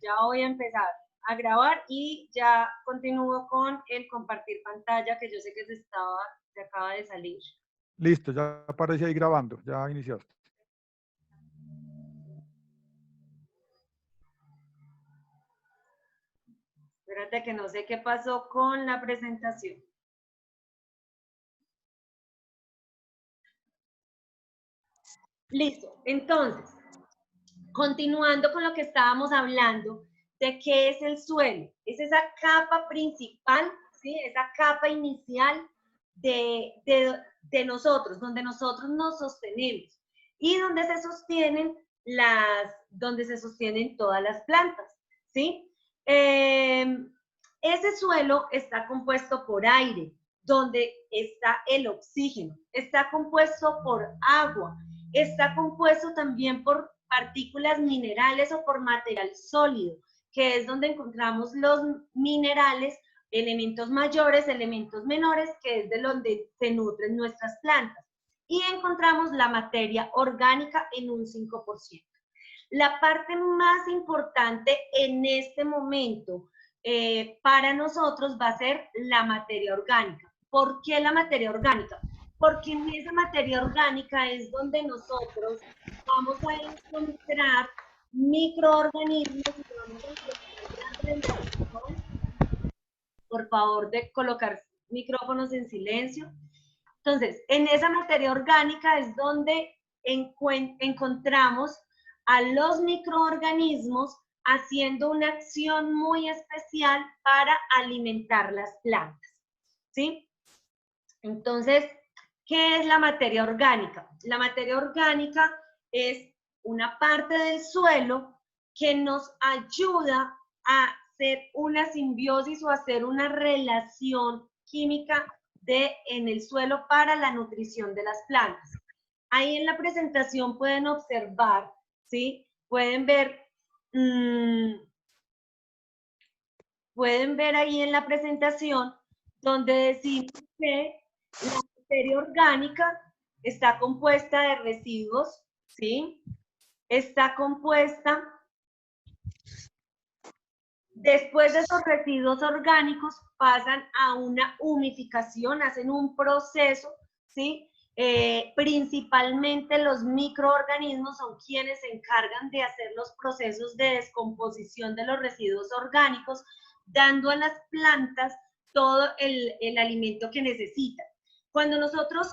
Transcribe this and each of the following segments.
Ya voy a empezar a grabar y ya continúo con el compartir pantalla que yo sé que se acaba de salir. Listo, ya aparece ahí grabando, ya iniciaste. Espérate que no sé qué pasó con la presentación. Listo, entonces, continuando con lo que estábamos hablando de qué es el suelo. Es esa capa principal, ¿sí? Esa capa inicial de nosotros, donde nosotros nos sostenemos y donde se sostienen todas las plantas, ¿sí? Ese suelo está compuesto por aire, donde está el oxígeno, está compuesto por agua, está compuesto también por partículas minerales o por material sólido, que es donde encontramos los minerales, elementos mayores, elementos menores, que es de donde se nutren nuestras plantas. Y encontramos la materia orgánica en un 5%. La parte más importante en este momento para nosotros va a ser la materia orgánica. ¿Por qué la materia orgánica? Porque en esa materia orgánica es donde nosotros vamos a encontrar microorganismos y vamos a encontrar por favor de colocar micrófonos en silencio. Entonces, en esa materia orgánica es donde encontramos a los microorganismos haciendo una acción muy especial para alimentar las plantas, ¿sí? Entonces, ¿qué es la materia orgánica? La materia orgánica es una parte del suelo que nos ayuda a hacer una simbiosis o hacer una relación química en el suelo para la nutrición de las plantas. Ahí en la presentación pueden observar, ¿sí? Pueden ver ahí en la presentación donde decimos que la materia orgánica está compuesta de residuos, ¿sí? Está compuesta, después de esos residuos orgánicos pasan a una humificación, hacen un proceso, ¿sí? Principalmente los microorganismos son quienes se encargan de hacer los procesos de descomposición de los residuos orgánicos, dando a las plantas todo el alimento que necesitan. Cuando nosotros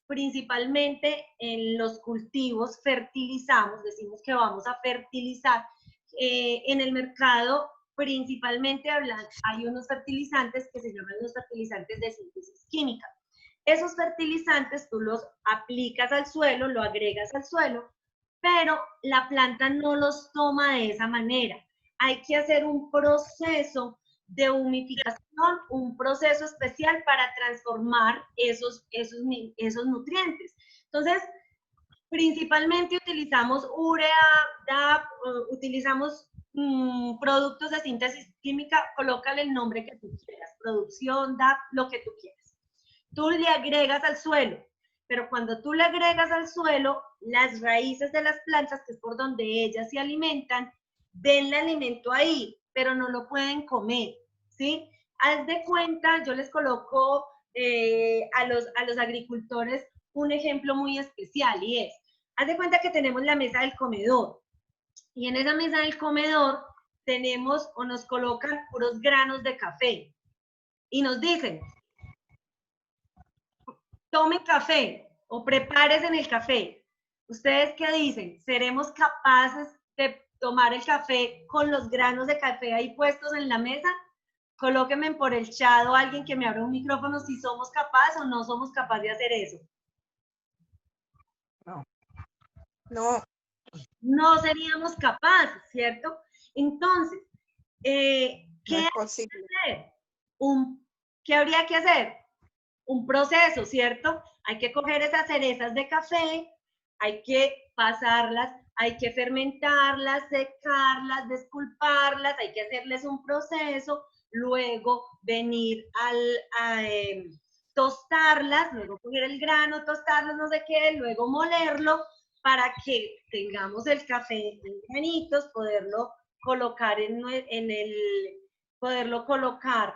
principalmente en los cultivos fertilizamos, decimos que vamos a fertilizar, en el mercado principalmente hay unos fertilizantes que se llaman los fertilizantes de síntesis química. Esos fertilizantes tú los aplicas al suelo, lo agregas al suelo, pero la planta no los toma de esa manera. Hay que hacer un proceso de humificación, un proceso especial para transformar esos nutrientes. Entonces, principalmente utilizamos urea, DAP, utilizamos productos de síntesis química, colócale el nombre que tú quieras, producción, DAP, lo que tú quieras. Tú le agregas al suelo, pero cuando tú le agregas al suelo, las raíces de las plantas, que es por donde ellas se alimentan, ven el alimento ahí, pero no lo pueden comer, ¿sí? Haz de cuenta, yo les coloco a los agricultores un ejemplo muy especial y es, haz de cuenta que tenemos la mesa del comedor y en esa mesa del comedor tenemos o nos colocan puros granos de café y nos dicen, tomen café o prepárense en el café. ¿Ustedes qué dicen? ¿Seremos capaces de tomar el café con los granos de café ahí puestos en la mesa? Colóquenme por el chat o alguien que me abra un micrófono si somos capaces o no somos capaces de hacer eso. No. No. No seríamos capaces, ¿cierto? Entonces, ¿qué no es posible. ¿Qué habría que hacer? Un proceso, ¿cierto? Hay que coger esas cerezas de café, hay que pasarlas, hay que fermentarlas, secarlas, despulparlas, hay que hacerles un proceso, luego venir a tostarlas, luego coger el grano, tostarlas, no sé qué, luego molerlo, para que tengamos el café en granitos, poderlo colocar poderlo colocar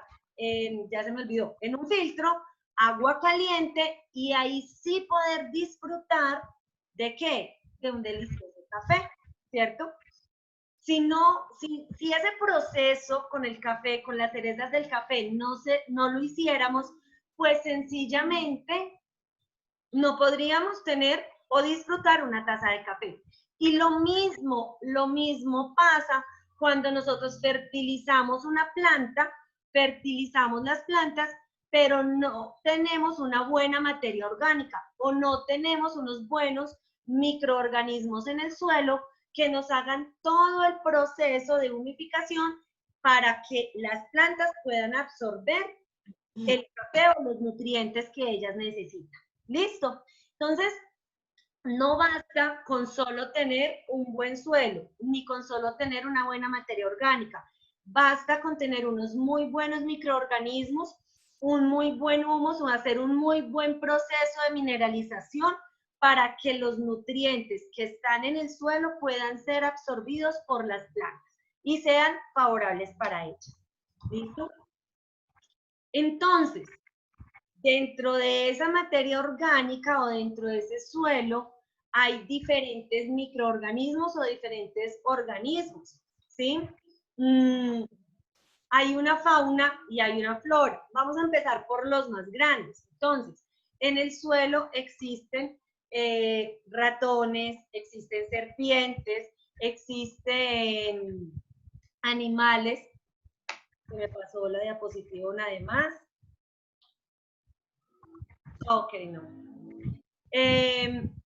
ya se me olvidó, en un filtro, agua caliente, y ahí sí poder disfrutar ¿de qué? De un delicioso café, ¿cierto? Si no, si ese proceso con el café, con las cerezas del café, no lo hiciéramos, pues sencillamente no podríamos tener o disfrutar una taza de café. Y lo mismo pasa cuando nosotros fertilizamos una planta, fertilizamos las plantas, pero no tenemos una buena materia orgánica o no tenemos unos buenos microorganismos en el suelo que nos hagan todo el proceso de humificación para que las plantas puedan absorber el café o los nutrientes que ellas necesitan. ¿Listo? Entonces, no basta con solo tener un buen suelo, ni con solo tener una buena materia orgánica. Basta con tener unos muy buenos microorganismos, un muy buen humus o hacer un muy buen proceso de mineralización para que los nutrientes que están en el suelo puedan ser absorbidos por las plantas y sean favorables para ellas. ¿Listo? Entonces, dentro de esa materia orgánica o dentro de ese suelo hay diferentes microorganismos o diferentes organismos, ¿sí? Hay una fauna y hay una flora. Vamos a empezar por los más grandes. Entonces, en el suelo existen ratones, existen serpientes, existen animales. Se me pasó la diapositiva una de más. Ok, no.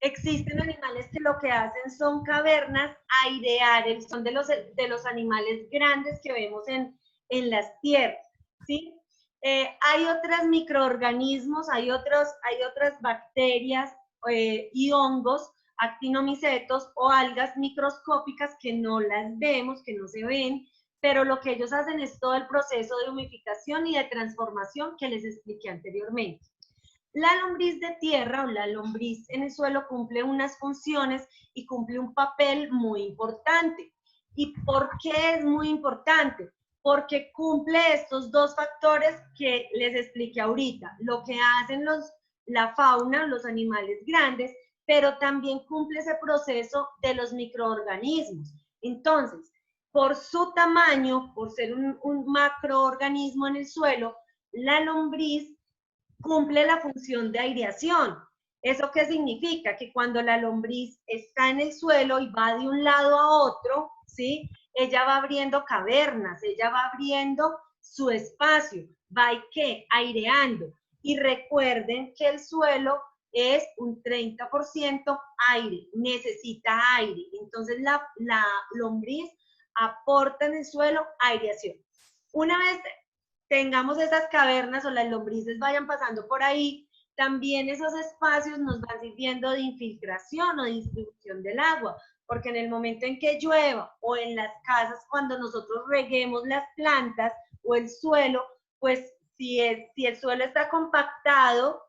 Existen animales que lo que hacen son cavernas, airear, son de los animales grandes que vemos en las tierras, ¿sí? Hay otros microorganismos, hay otras bacterias y hongos, actinomicetos o algas microscópicas que no las vemos, que no se ven, pero lo que ellos hacen es todo el proceso de humificación y de transformación que les expliqué anteriormente. La lombriz de tierra o la lombriz en el suelo cumple unas funciones y cumple un papel muy importante. ¿Y por qué es muy importante? Porque cumple estos dos factores que les expliqué ahorita, lo que hacen la fauna, los animales grandes, pero también cumple ese proceso de los microorganismos. Entonces, por su tamaño, por ser un macroorganismo en el suelo, la lombriz cumple la función de aireación. ¿Eso qué significa? Que cuando la lombriz está en el suelo y va de un lado a otro, ¿sí? Ella va abriendo cavernas, ella va abriendo su espacio, va ¿qué? Aireando. Y recuerden que el suelo es un 30% aire, necesita aire. Entonces la lombriz aporta en el suelo aireación. Una vez tengamos esas cavernas o las lombrices vayan pasando por ahí, también esos espacios nos van sirviendo de infiltración o de distribución del agua, porque en el momento en que llueva o en las casas cuando nosotros reguemos las plantas o el suelo, pues si el suelo está compactado,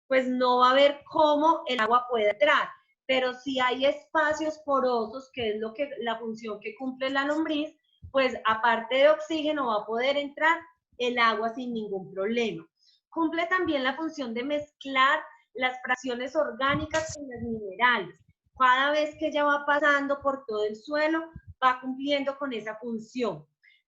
pues no va a haber cómo el agua pueda entrar. Pero si hay espacios porosos, que es la función que cumple la lombriz, pues aparte de oxígeno va a poder entrar el agua sin ningún problema. Cumple también la función de mezclar las fracciones orgánicas con las minerales. Cada vez que ella va pasando por todo el suelo, va cumpliendo con esa función.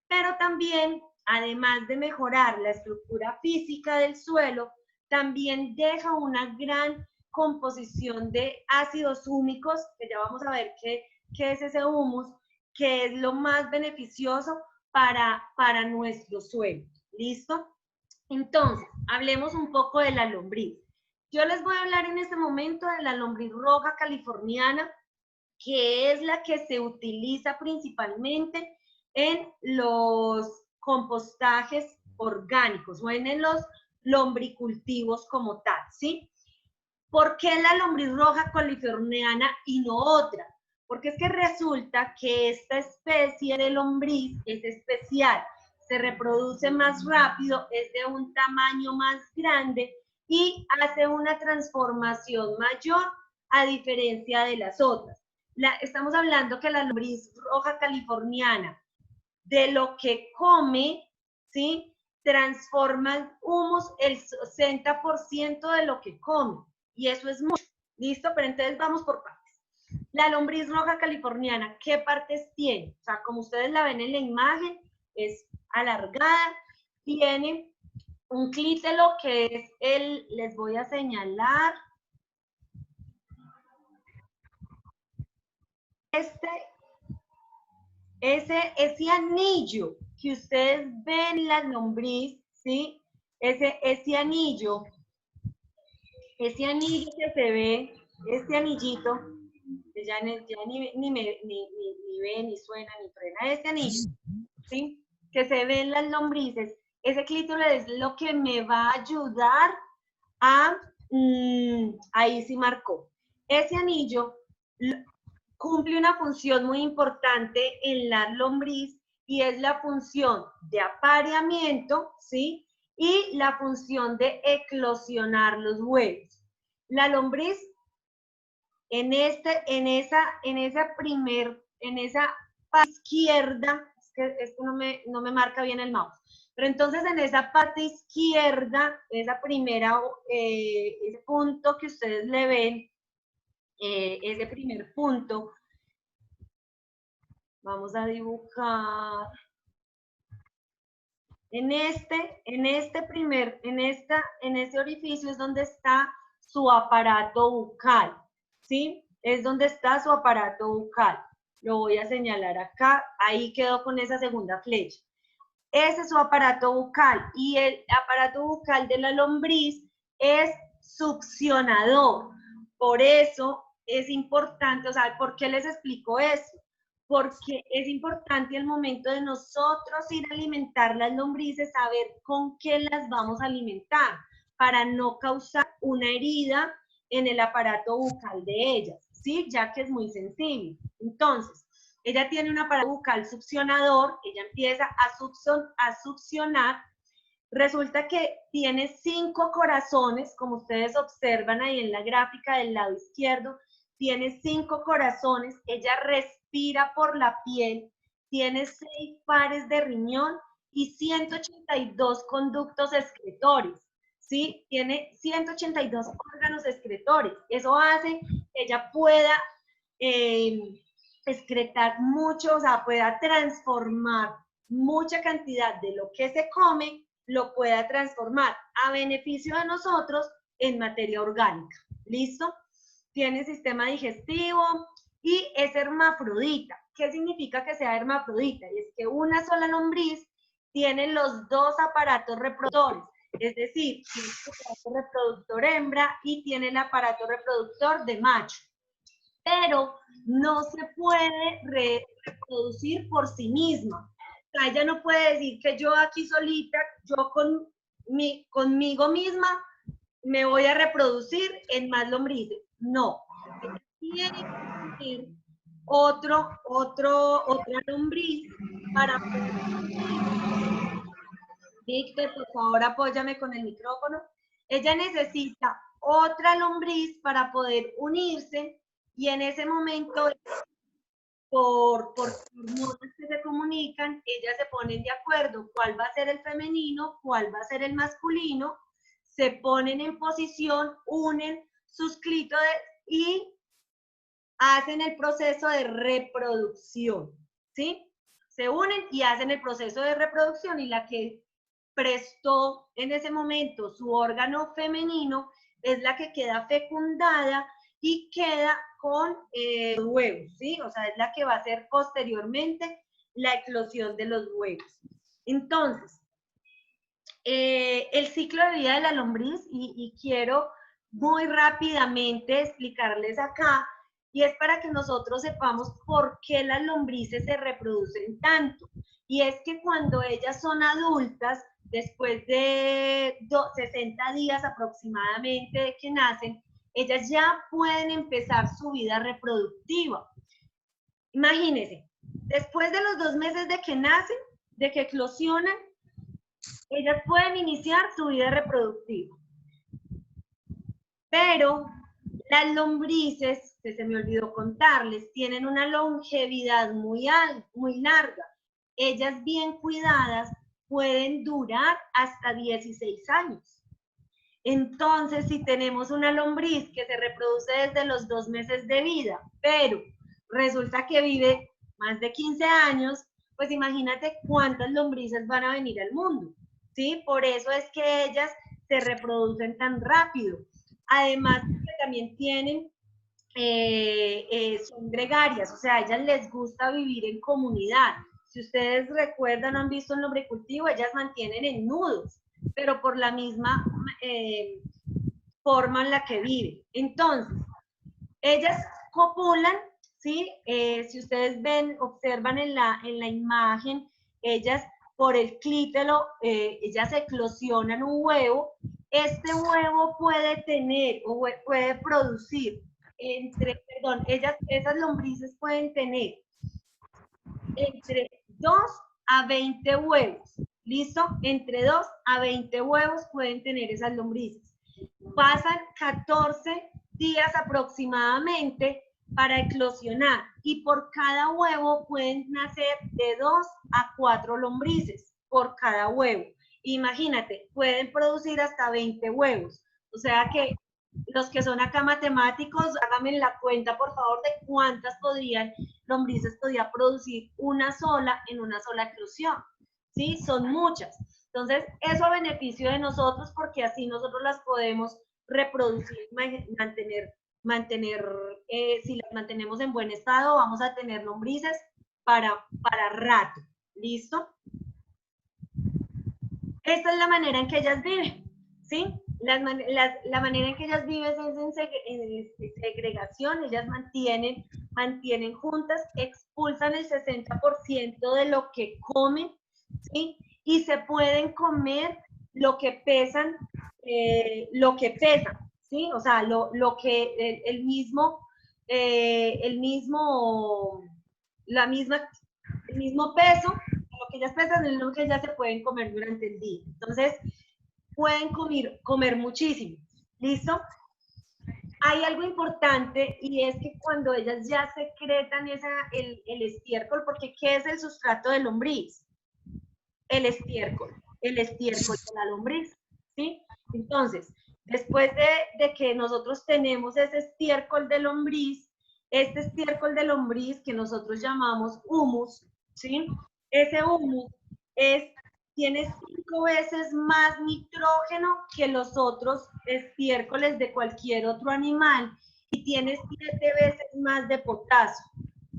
Pero también, además de mejorar la estructura física del suelo, también deja una gran composición de ácidos húmicos, que ya vamos a ver qué es ese humus, que es lo más beneficioso para nuestro suelo. ¿Listo? Entonces, hablemos un poco de la lombriz. Yo les voy a hablar en este momento de la lombriz roja californiana, que es la que se utiliza principalmente en los compostajes orgánicos o en los lombricultivos como tal, ¿sí? ¿Por qué la lombriz roja californiana y no otra? Porque es que resulta que esta especie de lombriz es especial, se reproduce más rápido, es de un tamaño más grande y hace una transformación mayor a diferencia de las otras. Estamos hablando que la lombriz roja californiana, de lo que come, ¿sí?, transforma humus el 60% de lo que come, y eso es mucho. ¿Listo? Pero entonces vamos por partes. La lombriz roja californiana, ¿qué partes tiene? O sea, como ustedes la ven en la imagen, es alargada, tiene un clítelo que es les voy a señalar, ese anillo que ustedes ven en la lombriz, ¿sí? Ese anillo que se ve, este anillito, que ya ni ve, ni suena, ni frena, este anillo, ¿sí?, que se ve en las lombrices, ese clítoris es lo que me va a ayudar a, ahí sí marcó, ese anillo cumple una función muy importante en la lombriz y es la función de apareamiento, ¿sí?, y la función de eclosionar los huevos. La lombriz en esa parte izquierda, es que esto no me marca bien el mouse, pero entonces en esa parte izquierda, esa primera, ese punto que ustedes le ven, ese primer punto, vamos a dibujar, en este orificio es donde está su aparato bucal, ¿sí? Es donde está su aparato bucal. Lo voy a señalar acá, ahí quedó con esa segunda flecha. Ese es su aparato bucal, y el aparato bucal de la lombriz es succionador. Por eso es importante, o sea, ¿por qué les explico eso? Porque es importante al momento de nosotros ir a alimentar las lombrices, saber con qué las vamos a alimentar, para no causar una herida en el aparato bucal de ellas, ¿sí? Ya que es muy sensible. Entonces, ella tiene un aparato bucal succionador, ella empieza a succionar, resulta que tiene 5 corazones, como ustedes observan ahí en la gráfica del lado izquierdo, tiene 5 corazones, ella respira por la piel, tiene 6 pares de riñón y 182 conductos excretorios, ¿sí? Tiene 182 órganos excretorios. Eso hace que ella pueda excretar mucho, o sea, pueda transformar mucha cantidad de lo que se come, lo pueda transformar a beneficio de nosotros en materia orgánica. ¿Listo? Tiene sistema digestivo y es hermafrodita. ¿Qué significa que sea hermafrodita? Y es que una sola lombriz tiene los 2 aparatos reproductores, es decir, tiene el aparato reproductor hembra y tiene el aparato reproductor de macho. Pero no se puede reproducir por sí misma. O sea, ella no puede decir que yo aquí solita, yo conmigo misma me voy a reproducir en más lombrices. No, ella tiene que tener otra lombriz para poder... Víctor, por favor, apóyame con el micrófono. Ella necesita otra lombriz para poder unirse, y en ese momento, por hormonas que se comunican, ellas se ponen de acuerdo cuál va a ser el femenino, cuál va a ser el masculino, se ponen en posición, unen sus clítoris y hacen el proceso de reproducción, ¿sí? Se unen y hacen el proceso de reproducción, y la que prestó en ese momento su órgano femenino es la que queda fecundada y queda con huevos, ¿sí? O sea, es la que va a hacer posteriormente la eclosión de los huevos. Entonces, el ciclo de vida de la lombriz, y quiero muy rápidamente explicarles acá, y es para que nosotros sepamos por qué las lombrices se reproducen tanto. Y es que cuando ellas son adultas, después de 60 días aproximadamente de que nacen, ellas ya pueden empezar su vida reproductiva. Imagínense, después de los 2 meses de que nacen, de que eclosionan, ellas pueden iniciar su vida reproductiva. Pero Las lombrices, que se me olvidó contarles, tienen una longevidad muy larga. Ellas bien cuidadas pueden durar hasta 16 años. Entonces, si tenemos una lombriz que se reproduce desde los 2 meses de vida, pero resulta que vive más de 15 años, pues imagínate cuántas lombrices van a venir al mundo, ¿sí? Por eso es que ellas se reproducen tan rápido. Además, que también tienen, son gregarias, o sea, a ellas les gusta vivir en comunidad. Si ustedes recuerdan o han visto un lombricultivo, ellas mantienen en nudos, pero por la misma forma en la que viven. Entonces, ellas copulan, ¿sí? Si ustedes ven, observan en la imagen, ellas por el clítelo, ellas eclosionan un huevo. Este huevo puede tener o puede producir esas lombrices pueden tener entre 2 a 20 huevos. ¿Listo? Entre 2 a 20 huevos pueden tener esas lombrices. Pasan 14 días aproximadamente para eclosionar y por cada huevo pueden nacer de 2 a 4 lombrices por cada huevo. Imagínate, pueden producir hasta 20 huevos. O sea que los que son acá matemáticos, háganme la cuenta, por favor, de cuántas lombrices podría producir una sola en una sola eclosión. ¿Sí? Son muchas. Entonces, eso a beneficio de nosotros, porque así nosotros las podemos reproducir, si las mantenemos en buen estado, vamos a tener lombrices para rato. ¿Listo? Esta es la manera en que ellas viven, ¿sí? La manera en que ellas viven es en segregación, ellas mantienen juntas, expulsan el 60% de lo que comen, ¿sí? Y se pueden comer lo que pesan, ¿sí? O sea, el mismo peso, lo que ellas pesan es lo que ellas se pueden comer durante el día. Entonces, pueden comer muchísimo. ¿Listo? Hay algo importante y es que cuando ellas ya secretan el estiércol, porque ¿qué es el sustrato de lombriz? El estiércol de la lombriz, ¿sí? Entonces, después de que nosotros tenemos ese estiércol de lombriz, este estiércol de lombriz que nosotros llamamos humus, ¿sí? Ese humus tiene 5 veces más nitrógeno que los otros estiércoles de cualquier otro animal y tiene 7 veces más de potasio,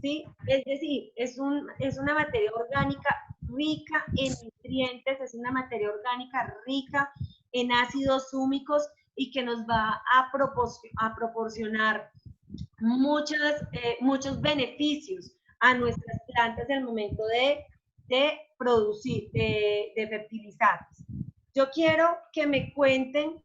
¿sí? Es decir, es una materia orgánica rica en nutrientes, es una materia orgánica rica en ácidos húmicos y que nos va a proporcionar muchos beneficios a nuestras plantas en el momento de producir, de fertilizarlas. Yo quiero que me cuenten,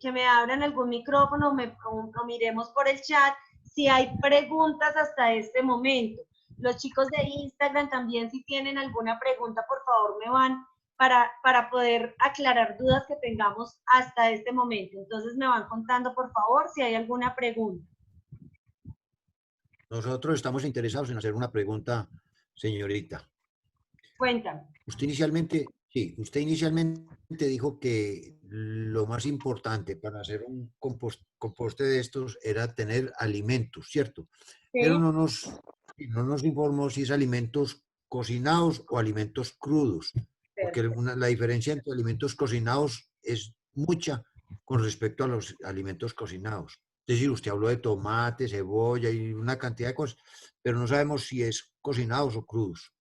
que me abran algún micrófono o miremos por el chat si hay preguntas hasta este momento. Los chicos de Instagram también, si tienen alguna pregunta, por favor me van para poder aclarar dudas que tengamos hasta este momento. Entonces me van contando, por favor, si hay alguna pregunta. Nosotros estamos interesados en hacer una pregunta, señorita. Cuéntame. Usted inicialmente dijo que lo más importante para hacer un composte de estos era tener alimentos, ¿cierto? Sí. Pero no nos informó si es alimentos cocinados o alimentos crudos, porque la diferencia entre alimentos cocinados es mucha con respecto a los alimentos cocinados. Es decir, usted habló de tomate, cebolla y una cantidad de cosas, pero no sabemos si es cocinados o crudos.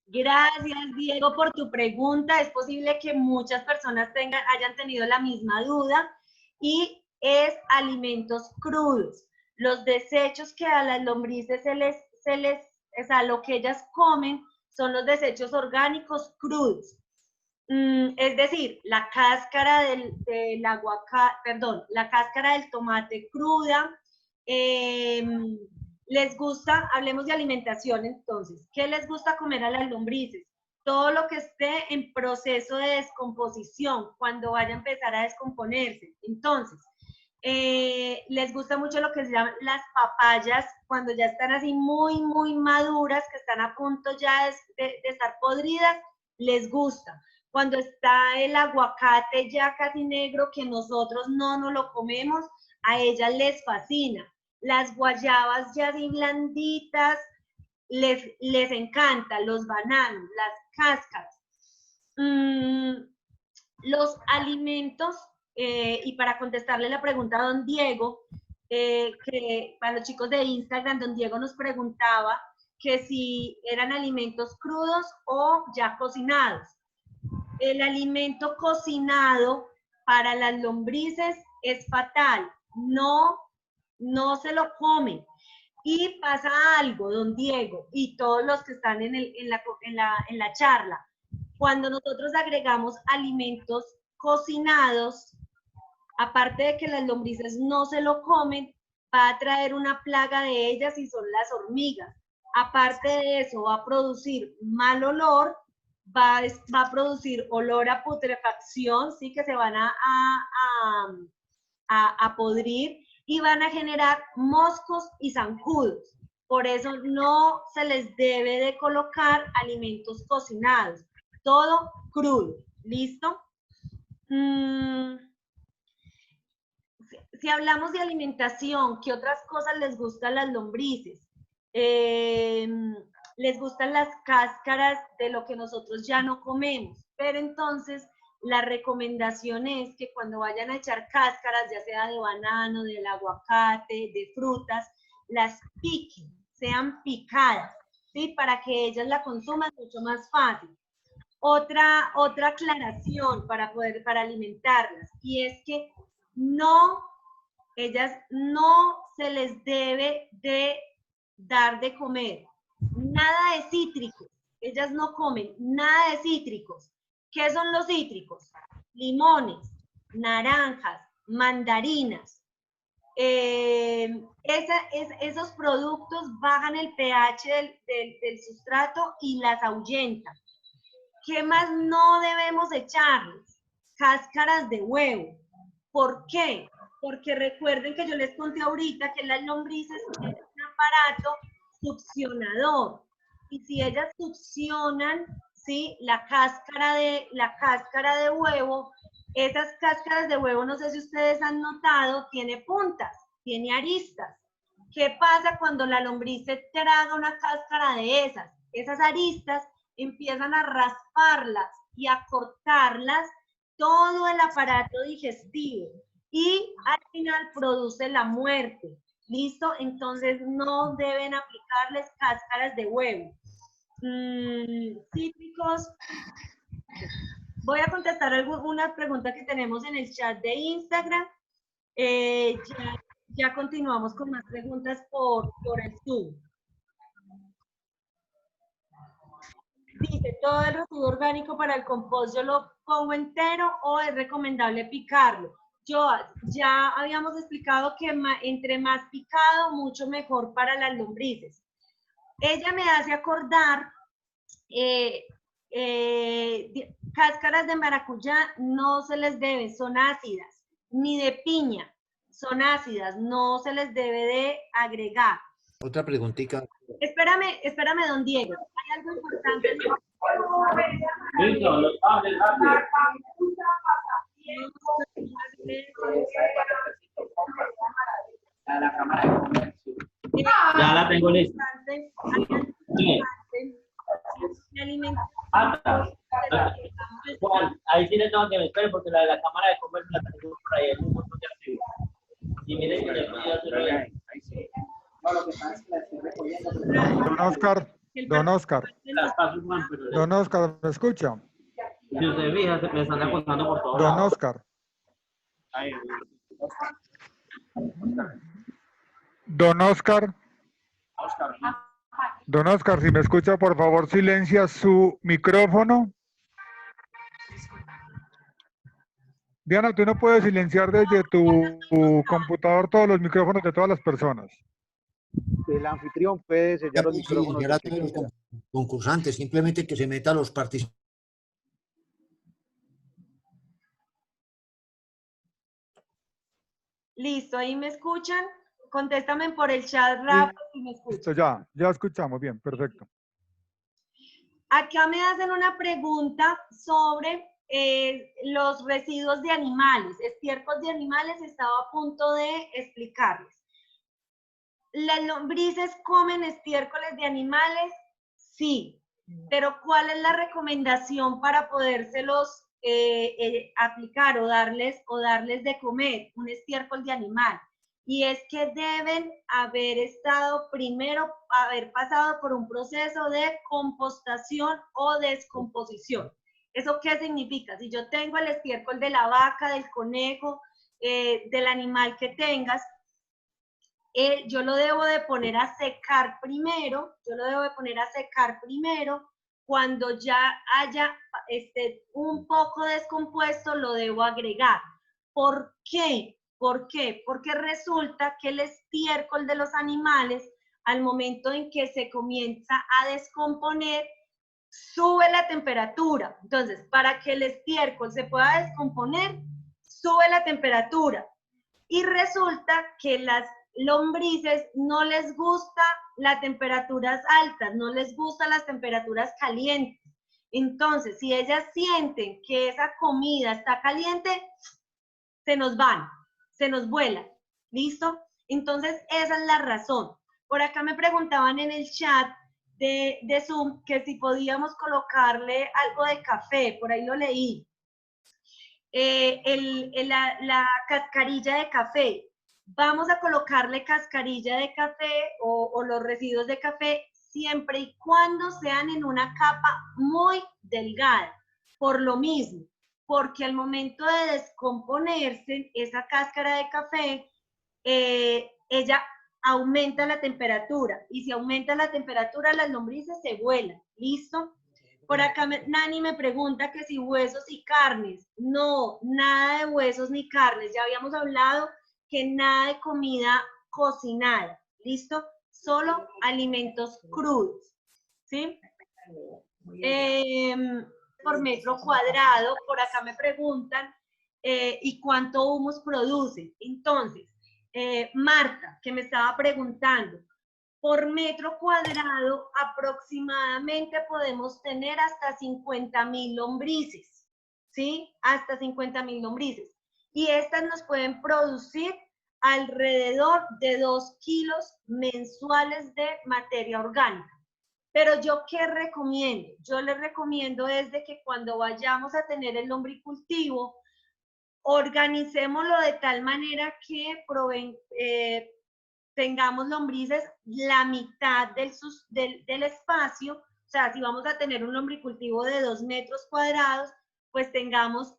Gracias, Diego, por tu pregunta. Es posible que muchas personas hayan tenido la misma duda y es alimentos crudos. Los desechos que a las lombrices o sea, lo que ellas comen son los desechos orgánicos crudos. Es decir, la cáscara la cáscara del tomate cruda. Les gusta, hablemos de alimentación entonces, ¿qué les gusta comer a las lombrices? Todo lo que esté en proceso de descomposición, cuando vaya a empezar a descomponerse. Entonces, Les gusta mucho lo que se llaman las papayas, cuando ya están así muy, muy maduras, que están a punto ya de estar podridas, les gusta. Cuando está el aguacate ya casi negro, que nosotros no nos lo comemos, a ellas les fascina. Las guayabas ya así blanditas, les encanta, los bananos, las cáscaras. Los alimentos, y para contestarle la pregunta a don Diego, que para los chicos de Instagram, don Diego nos preguntaba que si eran alimentos crudos o ya cocinados. El alimento cocinado para las lombrices es fatal, no se lo comen. Y pasa algo, don Diego, y todos los que están en la charla. Cuando nosotros agregamos alimentos cocinados, aparte de que las lombrices no se lo comen, va a traer una plaga de ellas y son las hormigas. Aparte de eso, va a producir mal olor, va a producir olor a putrefacción, ¿sí? Que se van a podrir y van a generar moscos y zancudos. Por eso no se les debe de colocar alimentos cocinados, todo crudo. ¿Listo? Si hablamos de alimentación, ¿qué otras cosas les gustan a las lombrices? Les gustan las cáscaras de lo que nosotros ya no comemos, pero entonces la recomendación es que cuando vayan a echar cáscaras, ya sea de banano, del aguacate, de frutas, las piquen, sean picadas, ¿sí? Para que ellas la consuman mucho más fácil. Otra aclaración para alimentarlas, y es que ellas no se les debe de dar de comer nada de cítricos. Ellas no comen nada de cítricos. ¿Qué son los cítricos? Limones, naranjas, mandarinas. Esos productos bajan el pH del sustrato y las ahuyentan. ¿Qué más no debemos echarles? Cáscaras de huevo. ¿Por qué? Porque recuerden que yo les conté ahorita que las lombrices tienen un aparato succionador. Y si ellas succionan, ¿sí? La cáscara de huevo, esas cáscaras de huevo, no sé si ustedes han notado, tiene puntas, tiene aristas. ¿Qué pasa cuando la lombriz se traga una cáscara de esas? Esas aristas empiezan a rasparlas y a cortarlas todo el aparato digestivo y al final produce la muerte. ¿Listo? Entonces no deben aplicarles cáscaras de huevo. Cítricos. Voy a contestar algunas preguntas que tenemos en el chat de Instagram. Ya continuamos con más preguntas por el Zoom. Dice, ¿todo el residuo orgánico para el compost yo lo pongo entero o es recomendable picarlo? Ya habíamos explicado que entre más picado, mucho mejor para las lombrices. Ella me hace acordar, cáscaras de maracuyá no se les debe, son ácidas, ni de piña, son ácidas, no se les debe de agregar. Otra preguntita. Espérame, don Diego. Hay algo importante. Listo, los cables rápido. La cámara de comercio. Ya la tengo lista. Juan, ahí sí le tengo que esperar porque la de la cámara de comercio la tengo por ahí, es un montón de archivos. Y miren que le pido hacerlo ahí. Don Oscar, ¿me escucha? Si usted fija, se me están acosando por todos Don lados. Oscar. Don Oscar. Don Oscar, si me escucha, por favor, silencia su micrófono. Diana, tú no puedes silenciar desde tu computador todos los micrófonos de todas las personas. El anfitrión puede sellar los micrófonos. Silenciar a todos los concursantes, simplemente que se meta a los participantes. Listo, ahí me escuchan. Contéstame por el chat, Rafa, si me Listo, escuchan. ya escuchamos bien, perfecto. Acá me hacen una pregunta sobre los residuos de animales, estiércol de animales, estaba a punto de explicarles. ¿Las lombrices comen estiércoles de animales? Sí, pero ¿cuál es la recomendación para podérselos aplicar o darles de comer un estiércol de animal? Y es que deben haber haber pasado por un proceso de compostación o descomposición. ¿Eso qué significa? Si yo tengo el estiércol de la vaca, del conejo, del animal que tengas, yo lo debo de poner a secar primero, cuando ya haya un poco descompuesto, lo debo agregar. ¿Por qué? Porque resulta que el estiércol de los animales, al momento en que se comienza a descomponer, sube la temperatura. Entonces, para que el estiércol se pueda descomponer, sube la temperatura. Y resulta que las lombrices no les gusta las temperaturas altas, no les gustan las temperaturas calientes. Entonces, si ellas sienten que esa comida está caliente, se nos van, se nos vuelan. ¿Listo? Entonces, esa es la razón. Por acá me preguntaban en el chat de Zoom que si podíamos colocarle algo de café, por ahí lo leí. La cascarilla de café. Vamos a colocarle cascarilla de café o los residuos de café siempre y cuando sean en una capa muy delgada. Por lo mismo, porque al momento de descomponerse esa cáscara de café, ella aumenta la temperatura y si aumenta la temperatura las lombrices se vuelan. ¿Listo? Por acá Nani me pregunta que si huesos y carnes. No, nada de huesos ni carnes. Ya habíamos hablado que nada de comida cocinada. ¿Listo? Solo alimentos crudos. ¿Sí? Por metro cuadrado, por acá me preguntan, ¿y cuánto humus produce? Entonces, Marta, que me estaba preguntando, por metro cuadrado aproximadamente podemos tener hasta 50.000 lombrices, ¿sí? Hasta 50.000 lombrices. Y estas nos pueden producir alrededor de 2 kilos mensuales de materia orgánica. Pero yo, ¿qué recomiendo? Yo les recomiendo desde que cuando vayamos a tener el lombricultivo, organicémoslo de tal manera que tengamos lombrices la mitad del espacio. O sea, si vamos a tener un lombricultivo de 2 metros cuadrados, pues tengamos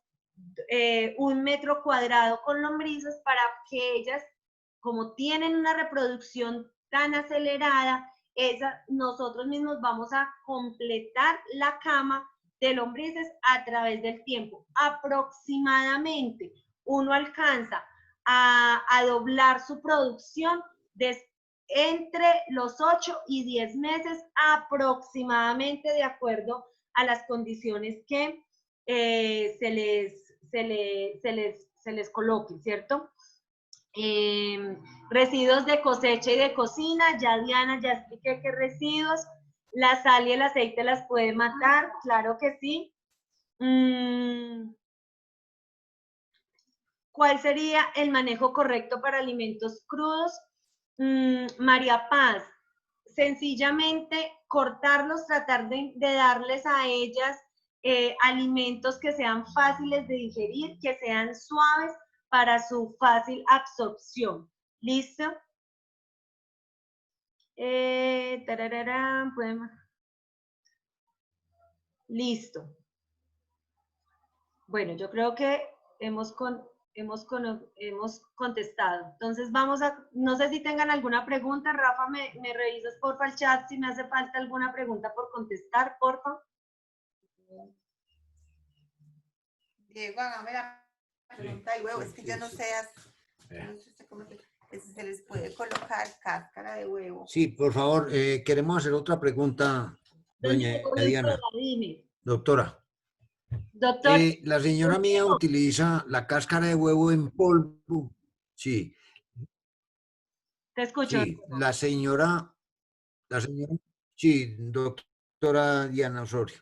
1 metro cuadrado con lombrices para que ellas, como tienen una reproducción tan acelerada, nosotros mismos vamos a completar la cama de lombrices a través del tiempo. Aproximadamente uno alcanza a doblar su producción entre los 8 y 10 meses aproximadamente, de acuerdo a las condiciones que se les coloque, ¿cierto? Residuos de cosecha y de cocina, ya Diana, ya expliqué qué residuos. La sal y el aceite las puede matar, claro que sí. ¿Cuál sería el manejo correcto para alimentos crudos? María Paz, sencillamente cortarlos, tratar de darles a ellas alimentos que sean fáciles de digerir, que sean suaves para su fácil absorción. ¿Listo? Podemos. Listo. Bueno, yo creo que hemos contestado. Entonces vamos no sé si tengan alguna pregunta. Rafa, me revisas porfa el chat si me hace falta alguna pregunta por contestar, porfa. Diego, hágame la pregunta de huevo. Es que yo no sé, si se les puede colocar cáscara de huevo. Sí, por favor, queremos hacer otra pregunta, doña Diana. Doctora. Doctor. La señora mía utiliza la cáscara de huevo en polvo Sí, Te escucho. sí, la señora, sí, doctora Diana Osorio.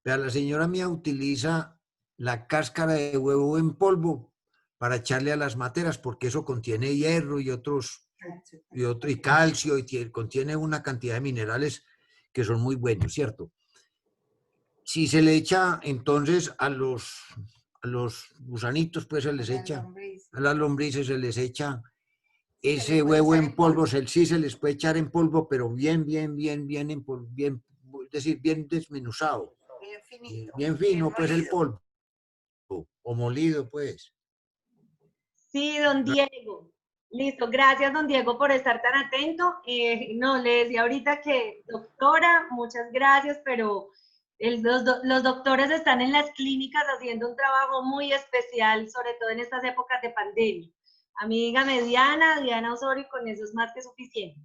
Pero la señora mía utiliza la cáscara de huevo en polvo para echarle a las materas, porque eso contiene hierro y y calcio, y contiene una cantidad de minerales que son muy buenos, ¿cierto? Si se le echa entonces a los gusanitos, pues se les echa, a las lombrices se les echa ese huevo en polvo, sí se les puede echar en polvo, pero bien, bien, es decir, bien desmenuzado, Bien finito. bien fino, pues el molido. polvo, o molido, pues. Sí, don Diego. Listo, gracias, don Diego, por estar tan atento. No, le decía ahorita que, doctora, muchas gracias, pero los doctores están en las clínicas haciendo un trabajo muy especial, sobre todo en estas épocas de pandemia. A mí dígame Diana Osorio, con eso es más que suficiente.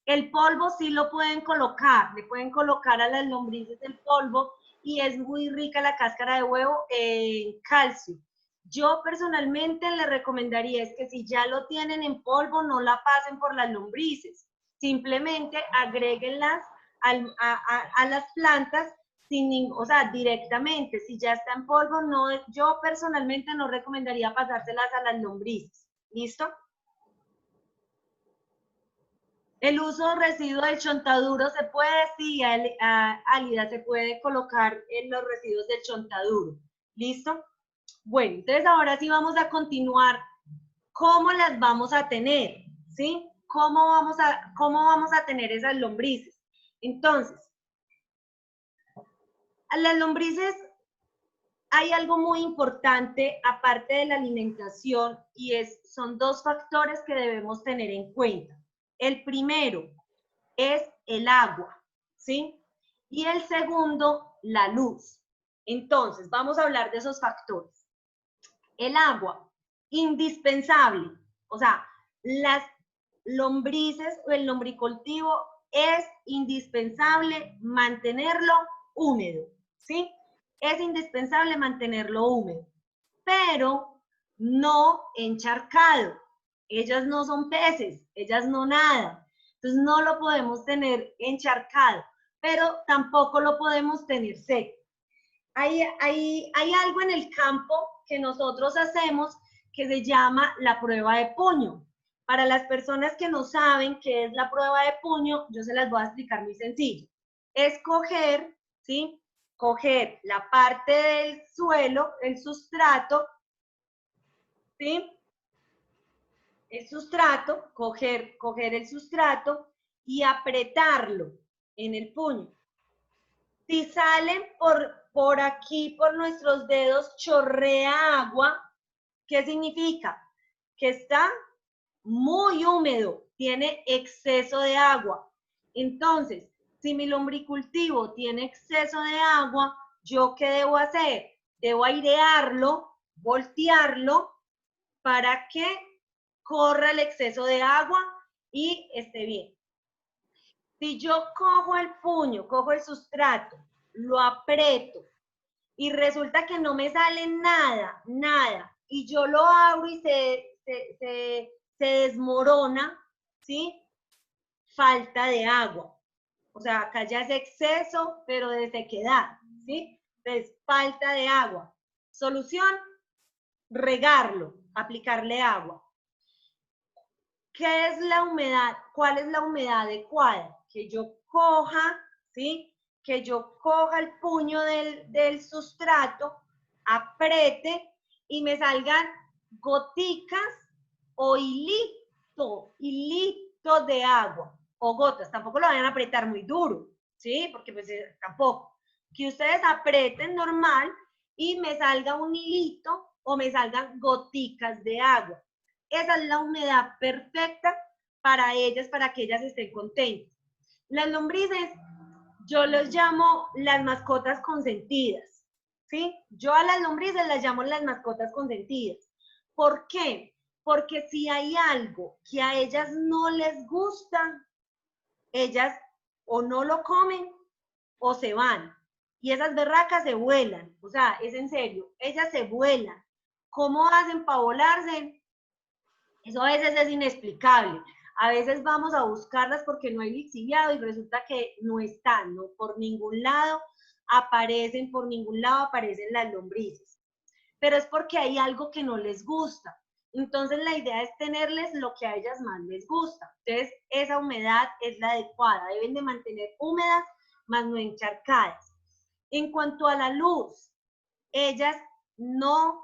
El polvo sí lo pueden colocar, le pueden colocar a las lombrices el polvo y es muy rica la cáscara de huevo en calcio. Yo personalmente le recomendaría es que si ya lo tienen en polvo, no la pasen por las lombrices. Simplemente agréguenlas a las plantas o sea, directamente. Si ya está en polvo, no, yo personalmente no recomendaría pasárselas a las lombrices. ¿Listo? El uso residuo del chontaduro se puede, sí, Álida, se puede colocar en los residuos del chontaduro. ¿Listo? Bueno, entonces ahora sí vamos a continuar. ¿Cómo las vamos a tener? ¿Sí? ¿Cómo vamos a tener esas lombrices? Entonces, a las lombrices hay algo muy importante aparte de la alimentación y son dos factores que debemos tener en cuenta. El primero es el agua, ¿sí? Y el segundo, la luz. Entonces, vamos a hablar de esos factores. El agua, indispensable. O sea, las lombrices o el lombricultivo es indispensable mantenerlo húmedo, ¿sí? Es indispensable mantenerlo húmedo, pero no encharcado. Ellas no son peces, ellas no nadan. Entonces no lo podemos tener encharcado, pero tampoco lo podemos tener seco. Hay algo en el campo que nosotros hacemos que se llama la prueba de puño. Para las personas que no saben qué es la prueba de puño, yo se las voy a explicar muy sencillo. Es coger, ¿sí? Coger la parte del suelo, el sustrato, ¿sí? El sustrato, coger el sustrato y apretarlo en el puño. Si salen por aquí, por nuestros dedos, chorrea agua, ¿qué significa? Que está muy húmedo, tiene exceso de agua. Entonces, si mi lombricultivo tiene exceso de agua, ¿yo qué debo hacer? Debo airearlo, voltearlo, para que corra el exceso de agua y esté bien. Si yo cojo el puño, cojo el sustrato, lo aprieto y resulta que no me sale nada, y yo lo abro y se desmorona, ¿sí? Falta de agua. O sea, acá ya es exceso, pero de sequedad, ¿sí? Entonces, falta de agua. Solución, regarlo, aplicarle agua. ¿Qué es la humedad? ¿Cuál es la humedad adecuada? Que yo coja, ¿sí? Que yo coja el puño del sustrato, apriete y me salgan goticas o hilitos de agua o gotas. Tampoco lo vayan a apretar muy duro, ¿sí? Porque pues tampoco. Que ustedes aprieten normal y me salga un hilito o me salgan goticas de agua. Esa es la humedad perfecta para ellas, para que ellas estén contentas. Las lombrices, yo los llamo las mascotas consentidas, ¿sí? Yo a las lombrices las llamo las mascotas consentidas. ¿Por qué? Porque si hay algo que a ellas no les gusta, ellas o no lo comen o se van. Y esas berracas se vuelan, o sea, es en serio, ellas se vuelan. ¿Cómo hacen para volarse? Eso a veces es inexplicable. A veces vamos a buscarlas porque no hay lixiviado y resulta que no están, ¿no? Por ningún lado aparecen las lombrices. Pero es porque hay algo que no les gusta. Entonces la idea es tenerles lo que a ellas más les gusta. Entonces esa humedad es la adecuada. Deben de mantener húmedas, más no encharcadas. En cuanto a la luz, ellas no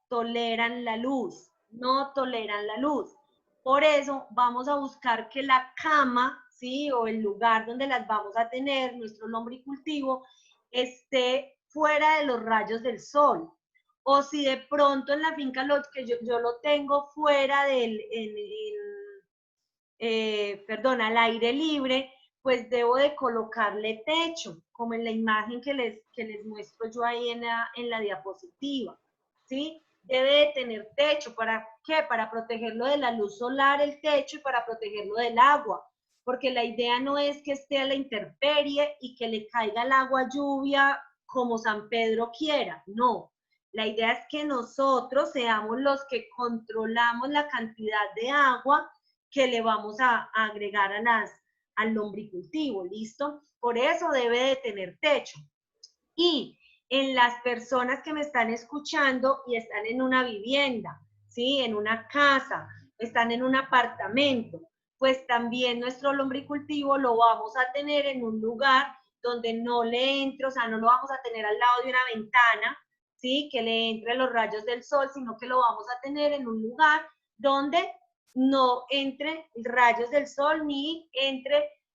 toleran la luz, no toleran la luz. Por eso vamos a buscar que la cama, ¿sí? O el lugar donde las vamos a tener, nuestro lombricultivo, esté fuera de los rayos del sol. O si de pronto en la finca yo lo tengo fuera al aire libre, pues debo de colocarle techo, como en la imagen que les muestro yo ahí en la diapositiva, ¿sí? Debe de tener techo. ¿Para qué? Para protegerlo de la luz solar el techo y para protegerlo del agua, porque la idea no es que esté a la intemperie y que le caiga el agua lluvia como San Pedro quiera, no. La idea es que nosotros seamos los que controlamos la cantidad de agua que le vamos a agregar al lombricultivo, ¿listo? Por eso debe de tener techo. Y en las personas que me están escuchando y están en una vivienda, ¿sí? En una casa, están en un apartamento, pues también nuestro lombricultivo lo vamos a tener en un lugar donde no le entre, o sea, no lo vamos a tener al lado de una ventana, ¿sí? Que le entre los rayos del sol, sino que lo vamos a tener en un lugar donde no entre rayos del sol ni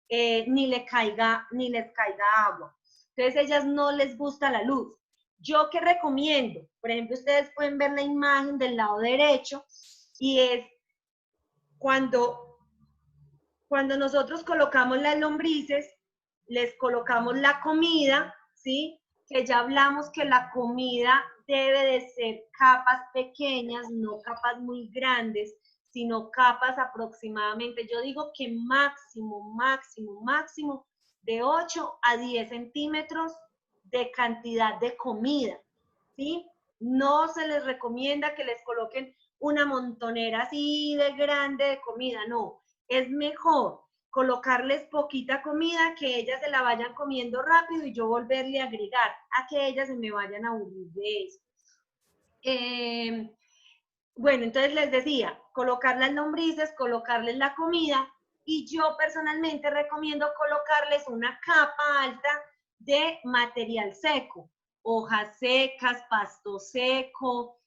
les caiga agua. Entonces, a ellas no les gusta la luz. ¿Yo qué recomiendo? Por ejemplo, ustedes pueden ver la imagen del lado derecho y es cuando nosotros colocamos las lombrices, les colocamos la comida, ¿sí? Que ya hablamos que la comida debe de ser capas pequeñas, no capas muy grandes, sino capas aproximadamente, yo digo que máximo, de 8 a 10 centímetros de cantidad de comida, ¿sí? No se les recomienda que les coloquen una montonera así de grande de comida, no. Es mejor colocarles poquita comida, que ellas se la vayan comiendo rápido y yo volverle a agregar, a que ellas se me vayan a aburrir de eso. Bueno, entonces les decía, colocar las lombrices, colocarles la comida, y yo personalmente recomiendo colocarles una capa alta de material seco, hojas secas, pasto seco,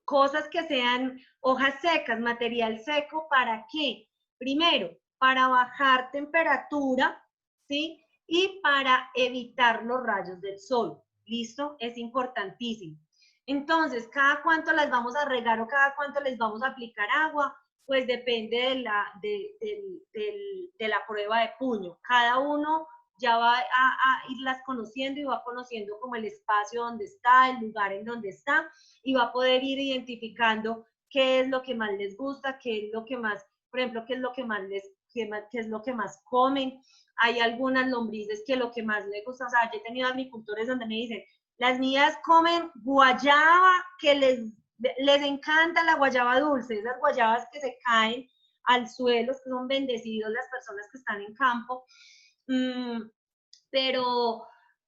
cosas que sean hojas secas, material seco. ¿Para qué? Primero, para bajar temperatura, ¿sí? Y para evitar los rayos del sol. ¿Listo? Es importantísimo. Entonces, ¿cada cuánto las vamos a regar o cada cuánto les vamos a aplicar agua? Pues depende de la prueba de puño. Cada uno ya va a irlas conociendo y va conociendo como el espacio donde está, el lugar en donde está, y va a poder ir identificando qué es lo que más les gusta, qué es lo que más, por ejemplo, qué es lo que más comen. Hay algunas lombrices que lo que más les gusta, o sea, yo he tenido agricultores donde me dicen, las mías comen guayaba, que les encanta la guayaba dulce, esas guayabas que se caen al suelo, que son bendecidos las personas que están en campo. Pero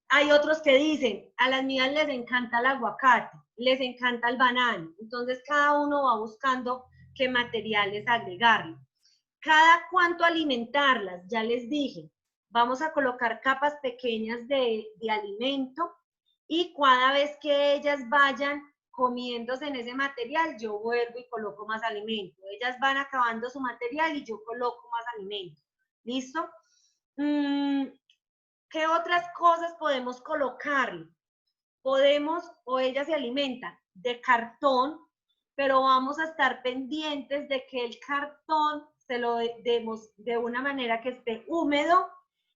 hay otros que dicen, a las mías les encanta el aguacate, les encanta el banano. Entonces cada uno va buscando qué materiales agregarle. Cada cuánto alimentarlas, ya les dije, vamos a colocar capas pequeñas de alimento, y cada vez que ellas vayan comiéndose en ese material, yo vuelvo y coloco más alimento. Ellas van acabando su material y yo coloco más alimento. ¿Listo? ¿Qué otras cosas podemos colocarle? O ellas se alimentan de cartón, pero vamos a estar pendientes de que el cartón se lo demos de una manera que esté húmedo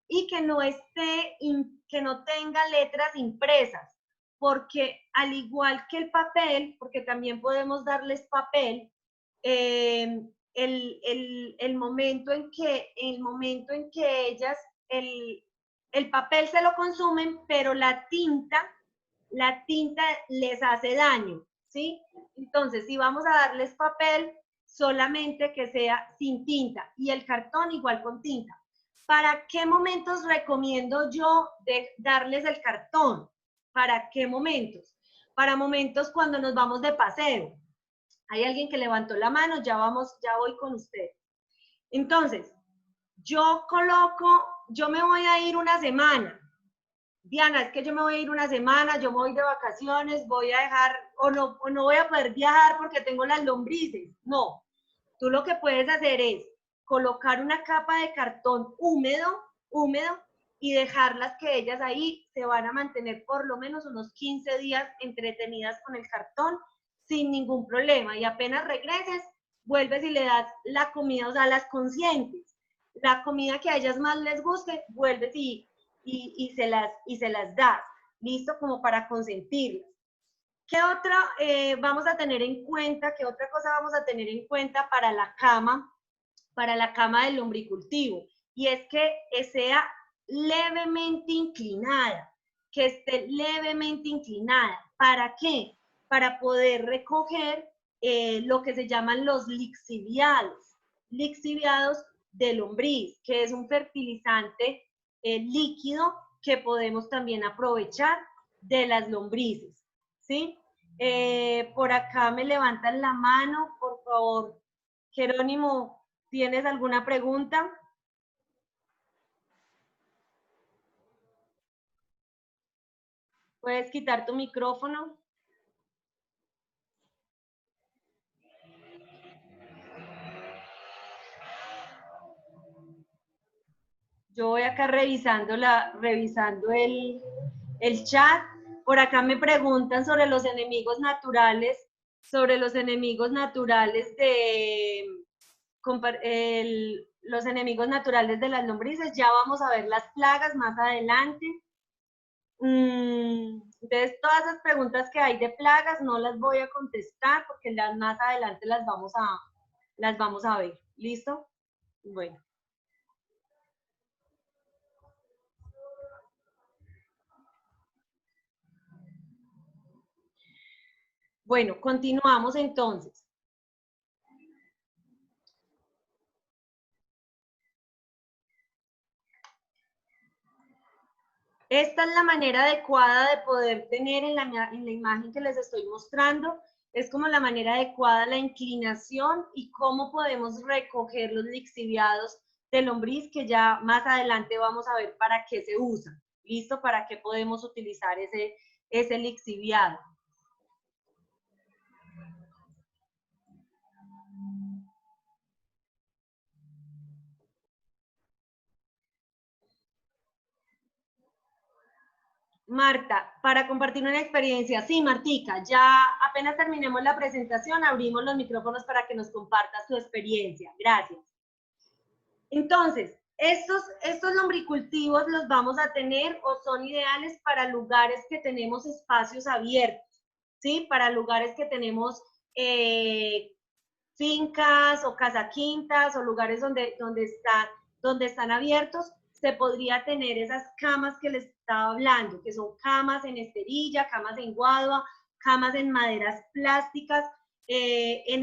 y que no tenga letras impresas, porque al igual que el papel, porque también podemos darles papel, el momento en que ellas, el papel se lo consumen, pero la tinta les hace daño, ¿sí? Entonces, si vamos a darles papel, solamente que sea sin tinta, y el cartón igual con tinta. ¿Para qué momentos recomiendo yo darles el cartón? ¿Para qué momentos? Para momentos cuando nos vamos de paseo. Hay alguien que levantó la mano, ya voy con usted. Entonces, yo me voy a ir una semana. Diana, es que yo me voy a ir una semana, yo me voy de vacaciones, voy a dejar, o no voy a poder viajar porque tengo las lombrices. No, tú lo que puedes hacer es colocar una capa de cartón húmedo, y dejarlas que ellas ahí se van a mantener por lo menos unos 15 días entretenidas con el cartón sin ningún problema. Y apenas regreses, vuelves y le das la comida, o sea, las consientes. La comida que a ellas más les guste, vuelves y se las das. ¿Listo? Como para consentirlas. ¿Qué otra vamos a tener en cuenta? ¿Qué otra cosa vamos a tener en cuenta para la cama del lombricultivo? Y es que sea levemente inclinada, que esté levemente inclinada. ¿Para qué? Para poder recoger lo que se llaman los lixiviados de lombriz, que es un fertilizante líquido que podemos también aprovechar de las lombrices, ¿sí? Por acá me levantan la mano, por favor. Jerónimo, ¿tienes alguna pregunta? ¿Puedes quitar tu micrófono? Yo voy acá revisando el chat. Por acá me preguntan sobre los enemigos naturales los enemigos naturales de las lombrices. Ya vamos a ver las plagas más adelante. Entonces, todas esas preguntas que hay de plagas no las voy a contestar porque más adelante las vamos a ver. ¿Listo? Bueno. Bueno, continuamos entonces. Esta es la manera adecuada de poder tener en la imagen que les estoy mostrando, es como la manera adecuada, la inclinación y cómo podemos recoger los lixiviados de lombriz, que ya más adelante vamos a ver para qué se usan. ¿Listo? Para qué podemos utilizar ese lixiviado. Marta, para compartir una experiencia. Sí, Martica, ya apenas terminemos la presentación, abrimos los micrófonos para que nos compartas tu experiencia. Gracias. Entonces, estos lombricultivos los vamos a tener o son ideales para lugares que tenemos espacios abiertos, ¿sí? Para lugares que tenemos fincas o casaquintas o lugares donde están abiertos, se podría tener esas camas que les estaba hablando, que son camas en esterilla, camas en guadua, camas en maderas plásticas, en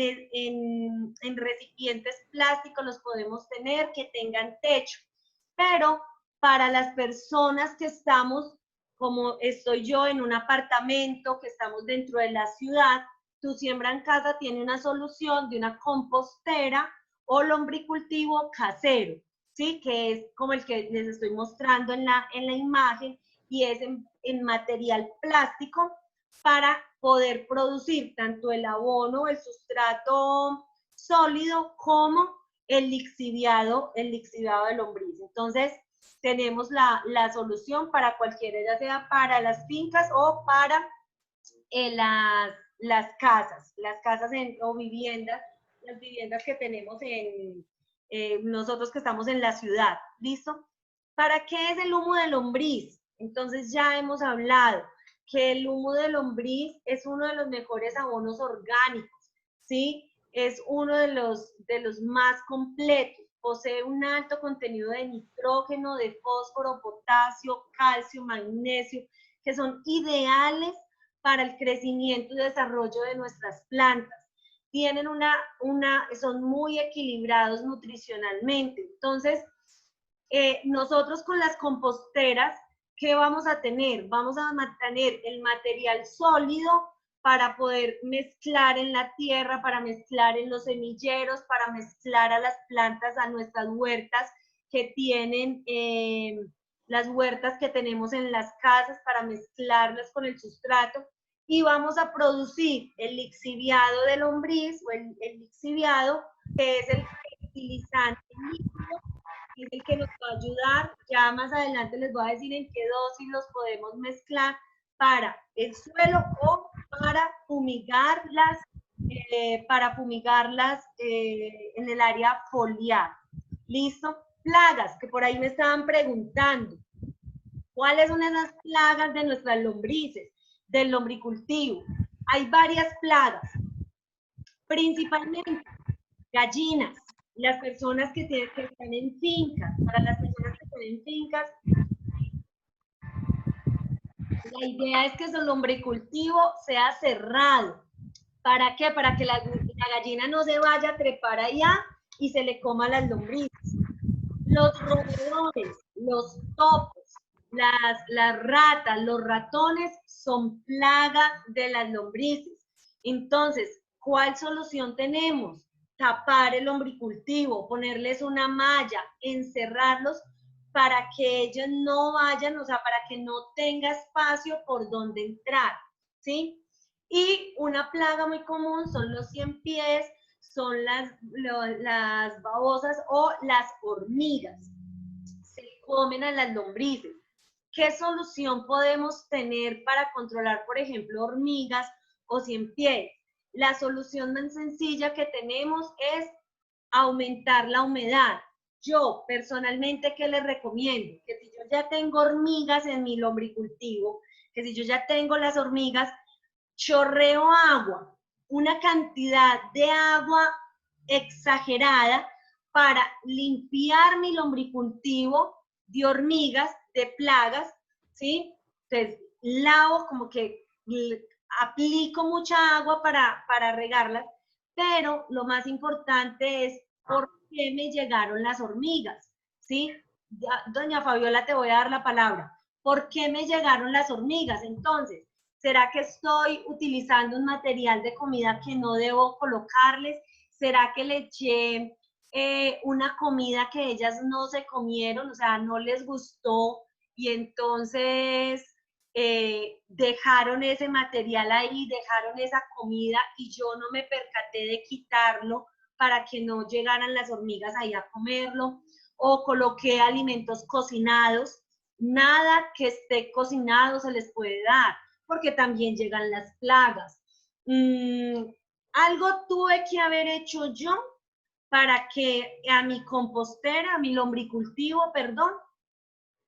recipientes plásticos los podemos tener, que tengan techo. Pero para las personas que estamos, como estoy yo, en un apartamento, que estamos dentro de la ciudad, Tu Siembra en Casa tiene una solución de una compostera o lombricultivo casero, ¿sí? Que es como el que les estoy mostrando en la imagen, y es en material plástico para poder producir tanto el abono, el sustrato sólido, como el lixiviado de lombriz. Entonces, tenemos la solución para cualquiera, ya sea para las fincas o para las casas o viviendas, las viviendas que tenemos nosotros que estamos en la ciudad. ¿Listo? ¿Para qué es el humo de lombriz? Entonces ya hemos hablado que el humo de lombriz es uno de los mejores abonos orgánicos, ¿sí? Es uno de los más completos. Posee un alto contenido de nitrógeno, de fósforo, potasio, calcio, magnesio, que son ideales para el crecimiento y desarrollo de nuestras plantas. Tienen son muy equilibrados nutricionalmente. Entonces, nosotros con las composteras, ¿qué vamos a tener? Vamos a tener el material sólido para poder mezclar en la tierra, para mezclar en los semilleros, para mezclar a las plantas, a nuestras huertas que tienen, las huertas que tenemos en las casas, para mezclarlas con el sustrato. Y vamos a producir el lixiviado de lombriz, o el lixiviado, que es el fertilizante líquido, es el que nos va a ayudar. Ya más adelante les voy a decir en qué dosis los podemos mezclar para el suelo o para fumigarlas, en el área foliar. ¿Listo? Plagas, que por ahí me estaban preguntando. ¿Cuáles son esas plagas de nuestras lombrices, del lombricultivo? Hay varias plagas, principalmente gallinas. Las personas que están en fincas, para las personas que están en fincas, la idea es que su lombricultivo sea cerrado. ¿Para qué? Para que la gallina no se vaya a trepar allá y se le coma las lombrices. Los roedores, los topos, las ratas, los ratones son plagas de las lombrices. Entonces, ¿cuál solución tenemos? Tapar el lombricultivo, ponerles una malla, encerrarlos para que ellos no vayan, o sea, para que no tenga espacio por donde entrar, ¿sí? Y una plaga muy común son los 100 pies, son las babosas o las hormigas. Se comen a las lombrices. ¿Qué solución podemos tener para controlar, por ejemplo, hormigas o 100 pies? La solución más sencilla que tenemos es aumentar la humedad. Yo, personalmente, ¿qué les recomiendo? Que si yo ya tengo hormigas en mi lombricultivo, que si yo ya tengo las hormigas, chorreo agua, una cantidad de agua exagerada para limpiar mi lombricultivo de hormigas, de plagas, ¿sí? Entonces, lavo, como que aplico mucha agua para regarlas, pero lo más importante es por qué me llegaron las hormigas, ¿sí? Ya, doña Fabiola, te voy a dar la palabra. ¿Por qué me llegaron las hormigas? Entonces, ¿será que estoy utilizando un material de comida que no debo colocarles? ¿Será que le eché una comida que ellas no se comieron, o sea, no les gustó y entonces dejaron ese material ahí, dejaron esa comida y yo no me percaté de quitarlo para que no llegaran las hormigas ahí a comerlo? O coloqué alimentos cocinados, nada que esté cocinado se les puede dar, porque también llegan las plagas. Algo tuve que haber hecho yo para que a mi compostera, a mi lombricultivo, perdón,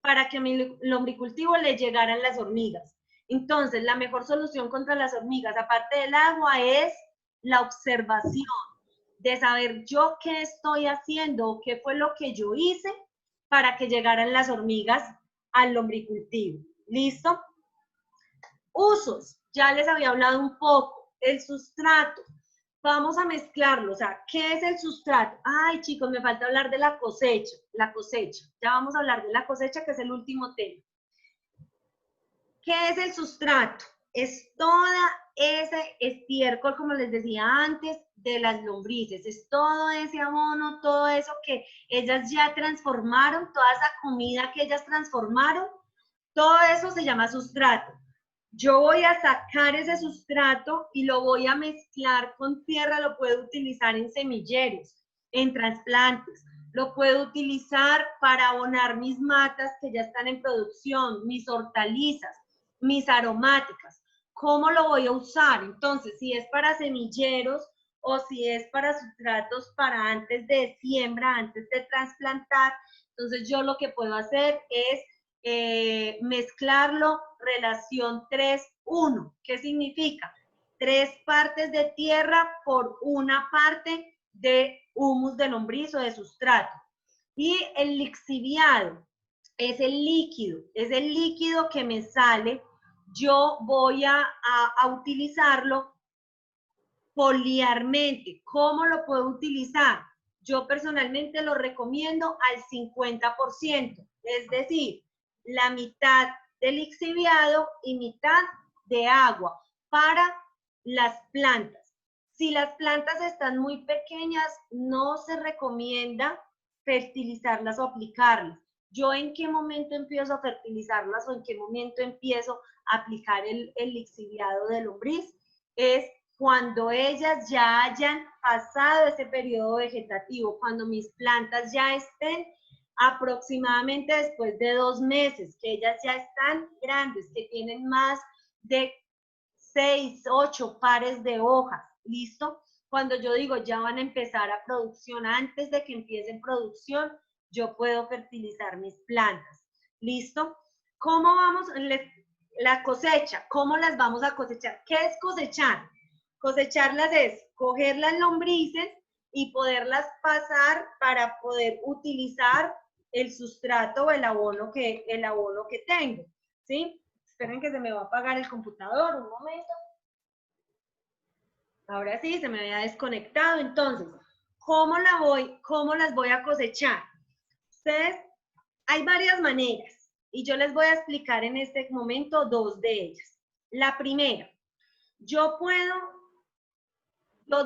para que a mi lombricultivo le llegaran las hormigas. Entonces, la mejor solución contra las hormigas, aparte del agua, es la observación, de saber yo qué estoy haciendo, qué fue lo que yo hice para que llegaran las hormigas al lombricultivo. ¿Listo? Usos, ya les había hablado un poco. El sustrato, vamos a mezclarlo. O sea, ¿qué es el sustrato? Ay, chicos, me falta hablar de la cosecha. La cosecha, ya vamos a hablar de la cosecha, que es el último tema. ¿Qué es el sustrato? Es toda ese estiércol, como les decía antes, de las lombrices. Es todo ese abono, todo eso que ellas ya transformaron, toda esa comida que ellas transformaron, todo eso se llama sustrato. Yo voy a sacar ese sustrato y lo voy a mezclar con tierra, lo puedo utilizar en semilleros, en trasplantes, lo puedo utilizar para abonar mis matas que ya están en producción, mis hortalizas, mis aromáticas. ¿Cómo lo voy a usar? Entonces, si es para semilleros o si es para sustratos para antes de siembra, antes de trasplantar, entonces yo lo que puedo hacer es mezclarlo relación 3:1. ¿Qué significa? 3 partes de tierra por 1 parte de humus de lombriz o de sustrato. Y el lixiviado es el líquido que me sale yo voy a utilizarlo foliarmente. ¿Cómo lo puedo utilizar? Yo personalmente lo recomiendo al 50%, es decir, la mitad de lixiviado y mitad de agua para las plantas. Si las plantas están muy pequeñas, no se recomienda fertilizarlas o aplicarlas. ¿Yo en qué momento empiezo a fertilizarlas o en qué momento empiezo a aplicar el lixiviado de lombriz? Es cuando ellas ya hayan pasado ese periodo vegetativo, cuando mis plantas ya estén aproximadamente después de 2 meses, que ellas ya están grandes, que tienen más de 6, 8 pares de hojas, ¿listo? Cuando yo digo ya van a empezar a producción, antes de que empiecen producción, yo puedo fertilizar mis plantas, ¿listo? ¿Cómo vamos? La cosecha, ¿cómo las vamos a cosechar? ¿Qué es cosechar? Cosecharlas es coger las lombrices y poderlas pasar para poder utilizar el sustrato o el abono que tengo, ¿sí? Esperen que se me va a apagar el computador, un momento. Ahora sí, se me había desconectado. Entonces, ¿cómo las voy a cosechar? Ustedes, hay varias maneras y yo les voy a explicar en este momento 2 de ellas. La primera, yo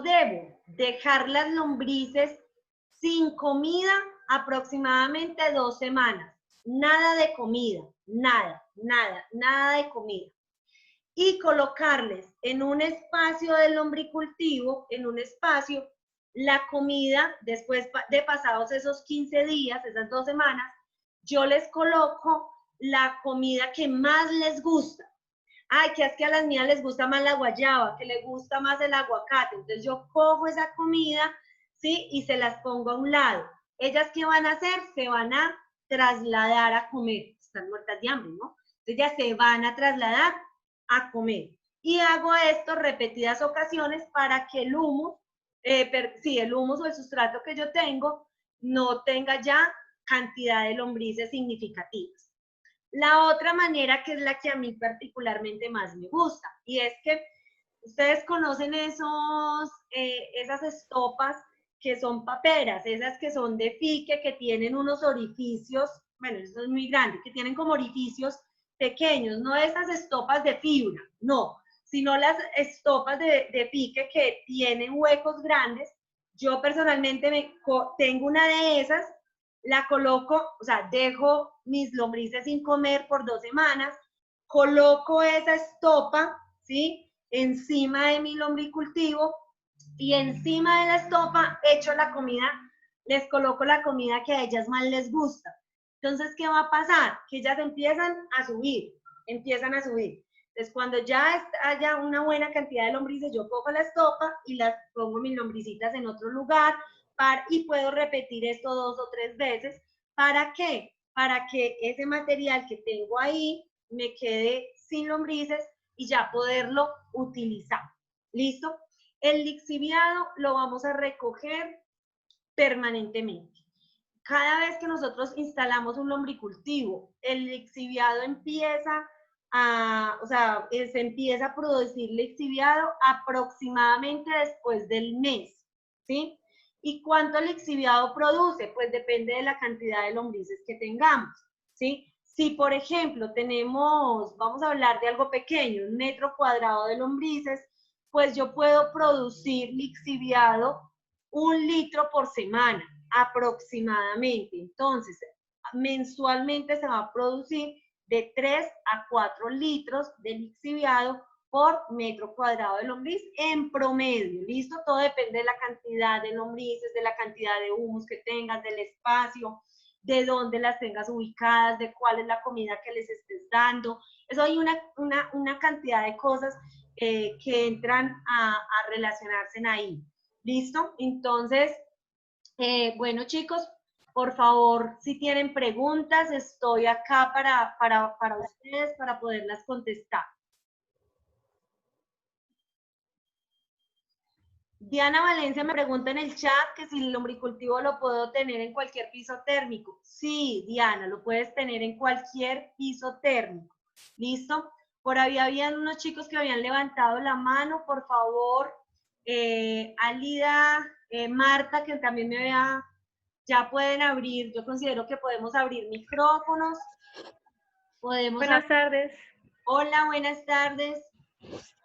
debo dejar las lombrices sin comida aproximadamente 2 semanas. Nada de comida, nada de comida. Y colocarles en un espacio de lombricultivo, la comida, después de pasados esos 15 días, esas 2 semanas, yo les coloco la comida que más les gusta. Ay, que es que a las mías les gusta más la guayaba, que les gusta más el aguacate. Entonces yo cojo esa comida, ¿sí? Y se las pongo a un lado. ¿Ellas qué van a hacer? Se van a trasladar a comer. Están muertas de hambre, ¿no? Entonces ya se van a trasladar a comer. Y hago esto repetidas ocasiones para que el humus, el humus o el sustrato que yo tengo no tenga ya cantidad de lombrices significativas. La otra manera, que es la que a mí particularmente más me gusta, y es que ustedes conocen esas estopas que son paperas, esas que son de fique, que tienen unos orificios, bueno, eso es muy grande, que tienen como orificios pequeños, no esas estopas de fibra, no, sino las estopas de fique que tienen huecos grandes. Yo personalmente tengo una de esas, la coloco, o sea, dejo mis lombrices sin comer por 2 semanas, coloco esa estopa, ¿sí? Encima de mi lombricultivo y encima de la estopa echo la comida, les coloco la comida que a ellas más les gusta. Entonces, ¿qué va a pasar? Que ellas empiezan a subir. Entonces, cuando ya haya una buena cantidad de lombrices, yo cojo la estopa y las pongo mis lombricitas en otro lugar, y puedo repetir esto 2 o 3 veces. ¿Para qué? Para que ese material que tengo ahí me quede sin lombrices y ya poderlo utilizar. ¿Listo? El lixiviado lo vamos a recoger permanentemente. Cada vez que nosotros instalamos un lombricultivo, el lixiviado se empieza a producir lixiviado aproximadamente después del mes, ¿sí? ¿Y cuánto lixiviado produce? Pues depende de la cantidad de lombrices que tengamos, ¿sí? Si, por ejemplo, vamos a hablar de algo pequeño, 1 metro cuadrado de lombrices, pues yo puedo producir lixiviado 1 litro por semana, aproximadamente. Entonces, mensualmente se va a producir de 3 a 4 litros de lixiviado por metro cuadrado de lombriz en promedio, ¿listo? Todo depende de la cantidad de lombrices, de la cantidad de humus que tengas, del espacio, de dónde las tengas ubicadas, de cuál es la comida que les estés dando. Eso hay una cantidad de cosas que entran a relacionarse ahí, ¿listo? Entonces, bueno, chicos, por favor, si tienen preguntas, estoy acá para ustedes, para poderlas contestar. Diana Valencia me pregunta en el chat que si el lombricultivo lo puedo tener en cualquier piso térmico. Sí, Diana, lo puedes tener en cualquier piso térmico. ¿Listo? Por ahí habían unos chicos que habían levantado la mano, por favor. Alida, Marta, que también me vea, ya pueden abrir, yo considero que podemos abrir micrófonos. Buenas tardes. Hola, buenas tardes.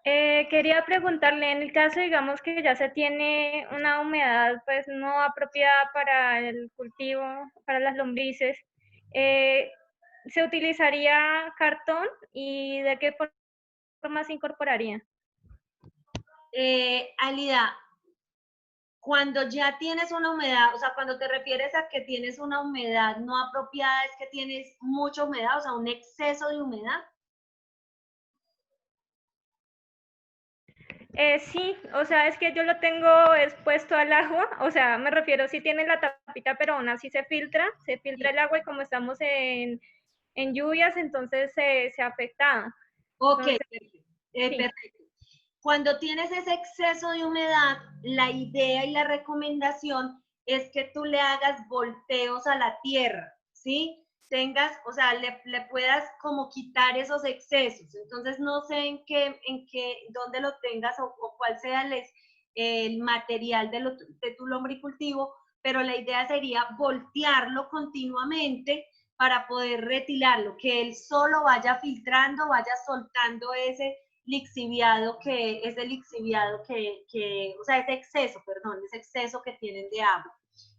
Quería preguntarle, en el caso, digamos, que ya se tiene una humedad pues no apropiada para el cultivo, para las lombrices, ¿se utilizaría cartón y de qué forma se incorporaría? Alida, cuando ya tienes una humedad, o sea, cuando te refieres a que tienes una humedad no apropiada, es que tienes mucha humedad, o sea, un exceso de humedad. Sí, o sea, es que yo lo tengo expuesto al agua, o sea, me refiero, sí tiene la tapita, pero aún así se filtra el agua y como estamos en lluvias, entonces se afecta. Ok, Entonces, sí. perfecto. Cuando tienes ese exceso de humedad, la idea y la recomendación es que tú le hagas volteos a la tierra, ¿sí? Tengas, o sea, le puedas como quitar esos excesos. Entonces, no sé dónde lo tengas o cuál sea el material de tu lombricultivo, pero la idea sería voltearlo continuamente para poder retilarlo, que él solo vaya filtrando, vaya soltando ese lixiviado o sea, ese exceso, perdón, ese exceso que tienen de agua.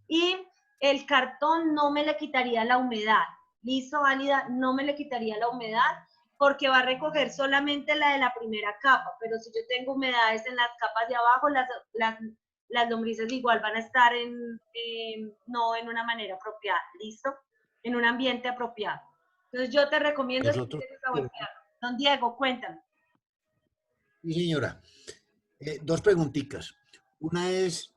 Y el cartón no me le quitaría la humedad. ¿Listo, Válida? No me le quitaría la humedad porque va a recoger solamente la de la primera capa, pero si yo tengo humedades en las capas de abajo, las lombrices igual van a estar no en una manera apropiada, ¿listo? En un ambiente apropiado. Entonces yo te recomiendo que empieces a voltear. Don Diego, cuéntame. Sí, señora. Dos preguntitas. Una es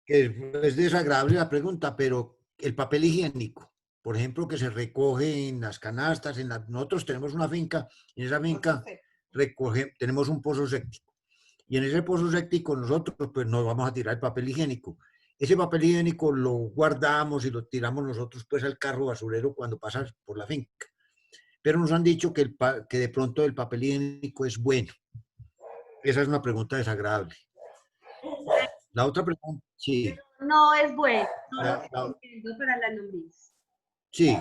que es desagradable la pregunta, pero el papel higiénico, por ejemplo, que se recoge en las canastas, nosotros tenemos una finca, en esa finca tenemos un pozo séptico. Y en ese pozo séptico nosotros pues nos vamos a tirar el papel higiénico. Ese papel higiénico lo guardamos y lo tiramos nosotros pues al carro basurero cuando pasa por la finca. Pero nos han dicho que de pronto el papel higiénico es bueno. Esa es una pregunta desagradable. La otra pregunta, sí. No es bueno, no lo La, recomiendo para las lombrices. sí,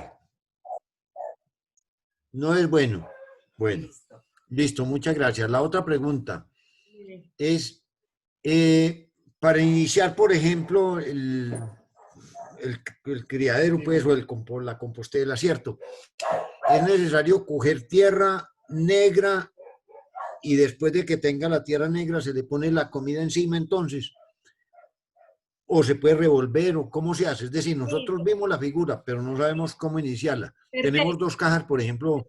no es bueno. Bueno, listo, muchas gracias. La otra pregunta es, para iniciar, por ejemplo, el criadero, pues, o la compostela, ¿cierto? Es necesario coger tierra negra y después de que tenga la tierra negra se le pone la comida encima, entonces. O se puede revolver, o cómo se hace. Es decir, nosotros vimos la figura, pero no sabemos cómo iniciarla. Perfecto. Tenemos dos cajas, por ejemplo.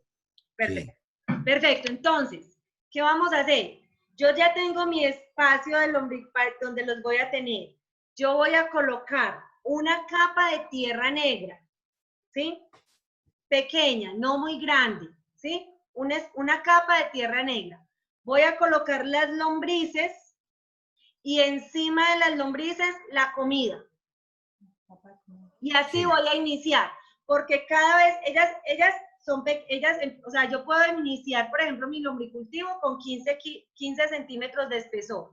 Perfecto. Sí. Perfecto. Entonces, ¿qué vamos a hacer? Yo ya tengo mi espacio de lombripark donde los voy a tener. Yo voy a colocar una capa de tierra negra, ¿sí? Pequeña, no muy grande, ¿sí? Una capa de tierra negra. Voy a colocar las lombrices y encima de las lombrices la comida. Y así voy a iniciar, porque cada vez ellas, o sea, yo puedo iniciar, por ejemplo, mi lombricultivo con 15 centímetros de espesor,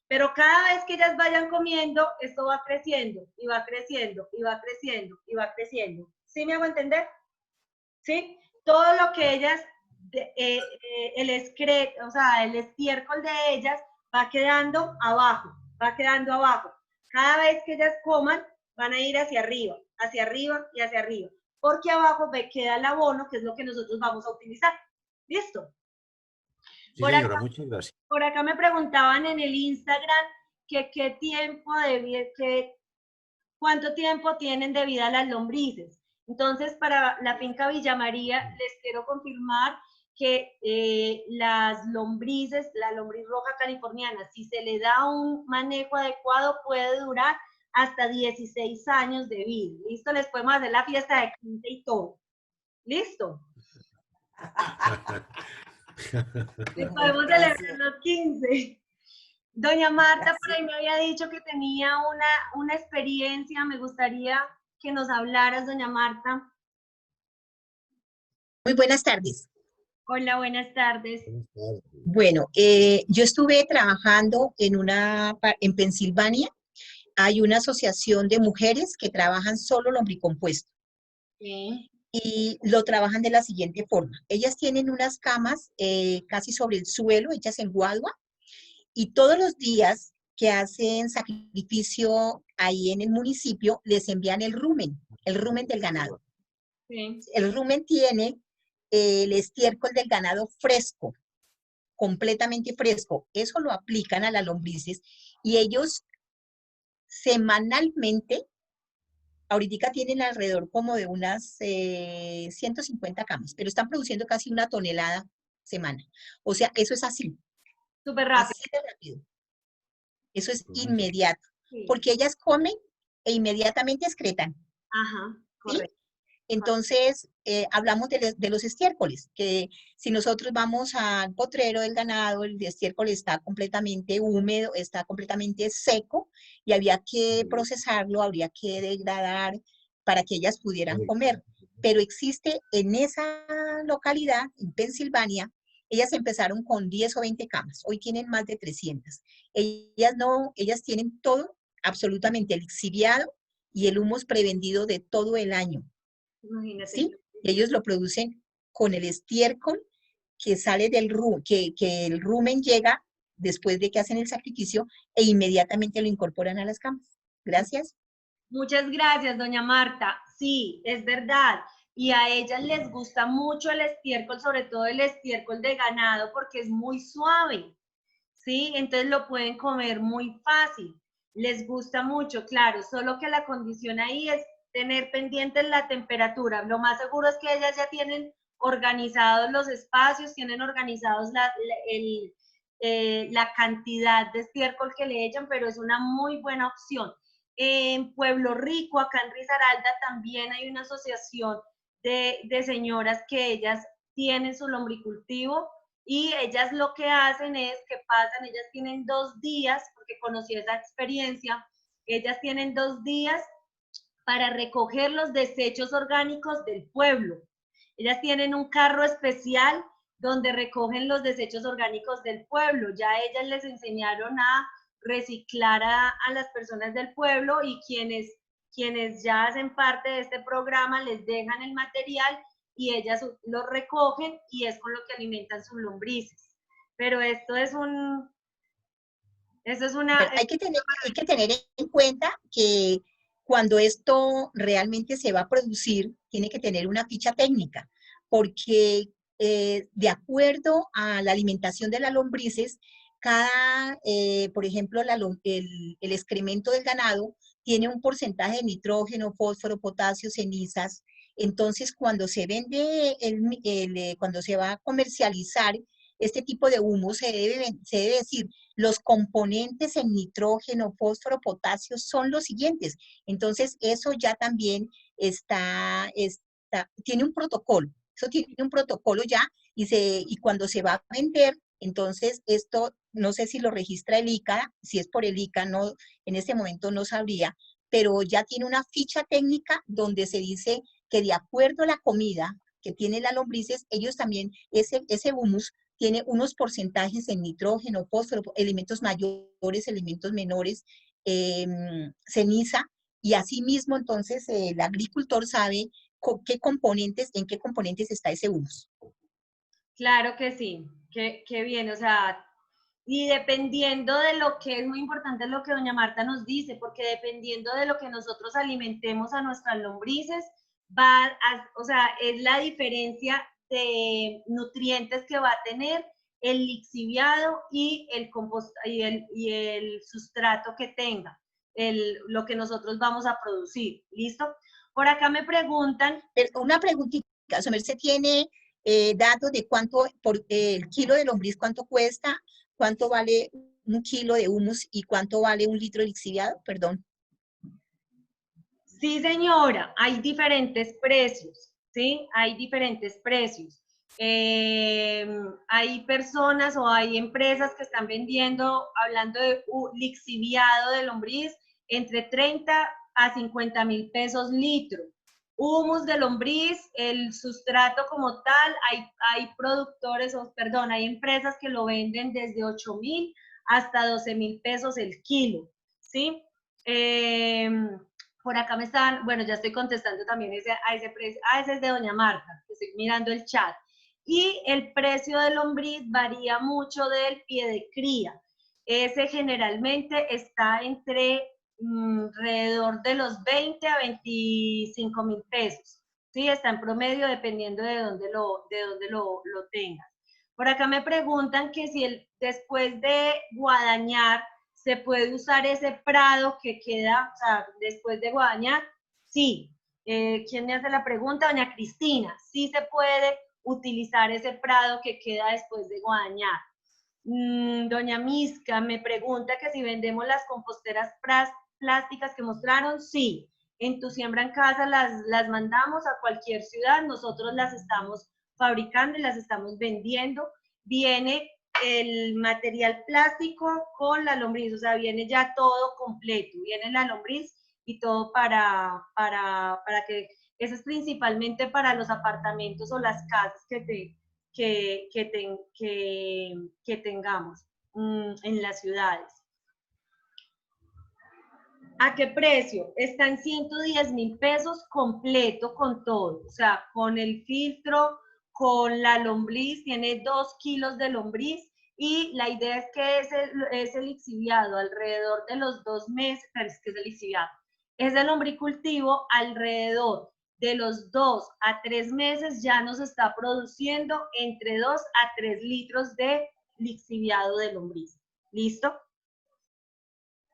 pero cada vez que ellas vayan comiendo, esto va creciendo, y va creciendo, y va creciendo, y va creciendo. ¿Sí me hago entender? ¿Sí? Todo lo que ellas, el estiércol de ellas va quedando abajo, va quedando abajo. Cada vez que ellas coman, van a ir hacia arriba y hacia arriba, porque abajo queda el abono, que es lo que nosotros vamos a utilizar. ¿Listo? Sí, señora, muchas gracias. Por acá me preguntaban en el Instagram cuánto tiempo tienen de vida las lombrices. Entonces, para la finca Villa María, les quiero confirmar que las lombrices, la lombriz roja californiana, si se le da un manejo adecuado, puede durar hasta 16 años de vida. ¿Listo? Les podemos hacer la fiesta de 15 y todo. ¿Listo? Les podemos celebrar los 15. Doña Marta por ahí me había dicho que tenía una experiencia. Me gustaría que nos hablaras, doña Marta. Muy buenas tardes. Hola, buenas tardes. Bueno, yo estuve trabajando en Pensilvania. Hay una asociación de mujeres que trabajan solo lombricompuesto Sí. y lo trabajan de la siguiente forma. Ellas tienen unas camas casi sobre el suelo, hechas en guadua, y todos los días que hacen sacrificio ahí en el municipio, les envían el rumen del ganado. Sí. El rumen tiene el estiércol del ganado fresco, completamente fresco. Eso lo aplican a las lombrices y ellos semanalmente, ahorita tienen alrededor como de unas 150 camas, pero están produciendo casi 1 tonelada semana. O sea, eso es así, Súper rápido. así de rápido. Eso es inmediato, Sí. porque ellas comen e inmediatamente excretan. Ajá, ¿Sí? correcto. Entonces, hablamos de los estiércoles, que si nosotros vamos al potrero del ganado, el estiércol está completamente húmedo, está completamente seco, y había que procesarlo, habría que degradar para que ellas pudieran comer. Pero existe en esa localidad, en Pensilvania, ellas empezaron con 10 o 20 camas, hoy tienen más de 300. Ellas tienen todo, absolutamente lixiviado y el humus prevendido de todo el año. Imagínate. ¿Sí? Y ellos lo producen con el estiércol que sale del rumen, que el rumen llega después de que hacen el sacrificio e inmediatamente lo incorporan a las camas. Gracias. Muchas gracias, doña Marta. Sí, es verdad. Y a ellas les gusta mucho el estiércol, sobre todo el estiércol de ganado, porque es muy suave, ¿sí? Entonces lo pueden comer muy fácil. Les gusta mucho, claro, solo que la condición ahí es tener pendientes la temperatura. Lo más seguro es que ellas ya tienen organizados los espacios, tienen organizados la cantidad de estiércol que le echan, pero es una muy buena opción. En Pueblo Rico, acá en Risaralda, también hay una asociación de señoras que ellas tienen su lombricultivo y ellas lo que hacen es que pasan, ellas tienen 2 días, porque conocí esa experiencia, ellas tienen 2 días para recoger los desechos orgánicos del pueblo. Ellas tienen un carro especial donde recogen los desechos orgánicos del pueblo. Ya ellas les enseñaron a reciclar a las personas del pueblo y quienes ya hacen parte de este programa les dejan el material y ellas lo recogen y es con lo que alimentan sus lombrices. Pero esto es una... Hay que tener en cuenta que cuando esto realmente se va a producir, tiene que tener una ficha técnica, porque de acuerdo a la alimentación de las lombrices, por ejemplo, el excremento del ganado tiene un porcentaje de nitrógeno, fósforo, potasio, cenizas. Entonces, cuando se vende, cuando se va a comercializar este tipo de humus, se debe decir, los componentes en nitrógeno, fósforo, potasio son los siguientes. Entonces, eso ya también tiene un protocolo. Eso tiene un protocolo ya y cuando se va a vender, entonces esto, no sé si lo registra el ICA, si es por el ICA, no, en este momento no sabría, pero ya tiene una ficha técnica donde se dice que de acuerdo a la comida que tienen las lombrices, ellos también, ese humus tiene unos porcentajes en nitrógeno, fósforo, elementos mayores, elementos menores, ceniza, y asimismo entonces el agricultor sabe en qué componentes está ese humus. Claro que sí, qué bien, o sea, y dependiendo de lo que es muy importante lo que doña Marta nos dice, porque dependiendo de lo que nosotros alimentemos a nuestras lombrices, o sea, es la diferencia de nutrientes que va a tener el lixiviado y el sustrato que tenga, lo que nosotros vamos a producir, ¿listo? Por acá me preguntan... Una preguntita, su merced tiene datos de cuánto, por el kilo de lombriz, cuánto cuesta, cuánto vale un kilo de humus y cuánto vale un litro de lixiviado, perdón. Sí, señora, hay diferentes precios, ¿sí? Hay diferentes precios. Hay personas o hay empresas que están vendiendo, hablando de lixiviado de lombriz, entre 30 a 50 mil pesos litro, humus de lombriz, el sustrato como tal, hay productores, perdón, hay empresas que lo venden desde 8.000 hasta 12.000 pesos el kilo, ¿sí? Por acá me están, bueno, ya estoy contestando también a ese precio. Ese es de doña Marta, estoy mirando el chat. Y el precio del lombriz varía mucho del pie de cría. Ese generalmente está entre alrededor de los 20 a 25.000 pesos. Sí, está en promedio dependiendo de dónde lo tengas. Por acá me preguntan que si después de guadañar se puede usar ese prado que queda, o sea, después de guadañar. Sí. ¿Quién me hace la pregunta? Doña Cristina. Sí se puede utilizar ese prado que queda después de guadañar. Doña Misca me pregunta que si vendemos las composteras plásticas que mostraron. Sí, en Tu Siembra en Casa las mandamos a cualquier ciudad, nosotros las estamos fabricando y las estamos vendiendo. Viene el material plástico con la lombriz, o sea, viene ya todo completo, viene la lombriz y todo para que, eso es principalmente para los apartamentos o las casas que tengamos en las ciudades. ¿A qué precio? Está en 110.000 pesos completo con todo, o sea, con el filtro, con la lombriz, tiene 2 kilos de lombriz y la idea es que es el lixiviado alrededor de los 2 meses, pero es que es el lixiviado, es el lombricultivo alrededor de los 2 a 3 meses ya nos está produciendo entre 2 a 3 litros de lixiviado de lombriz. ¿Listo?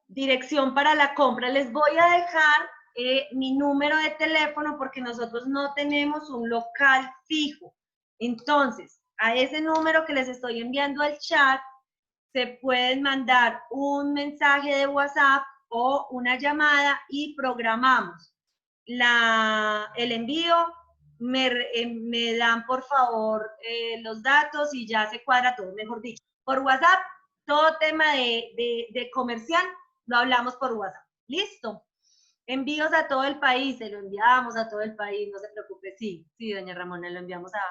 Dirección para la compra. Les voy a dejar mi número de teléfono porque nosotros no tenemos un local fijo. Entonces, a ese número que les estoy enviando al chat, se pueden mandar un mensaje de WhatsApp o una llamada y programamos el envío. Me dan, por favor, los datos y ya se cuadra todo, mejor dicho. Por WhatsApp, todo tema de comercial, lo hablamos por WhatsApp. ¿Listo? Envíos a todo el país, se lo enviamos a todo el país, no se preocupe. Sí, doña Ramona, lo enviamos al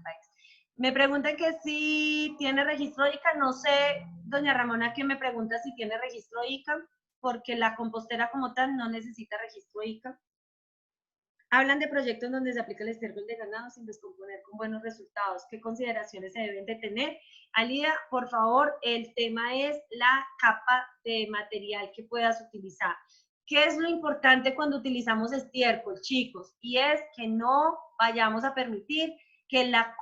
país. Me preguntan que si tiene registro ICA, no sé, doña Ramona, que me pregunta si tiene registro ICA, porque la compostera como tal no necesita registro ICA. Hablan de proyectos donde se aplica el estiércol de ganado sin descomponer con buenos resultados. ¿Qué consideraciones se deben de tener? Alida, por favor, el tema es la capa de material que puedas utilizar. ¿Qué es lo importante cuando utilizamos estiércol, chicos? Y es que no vayamos a permitir que la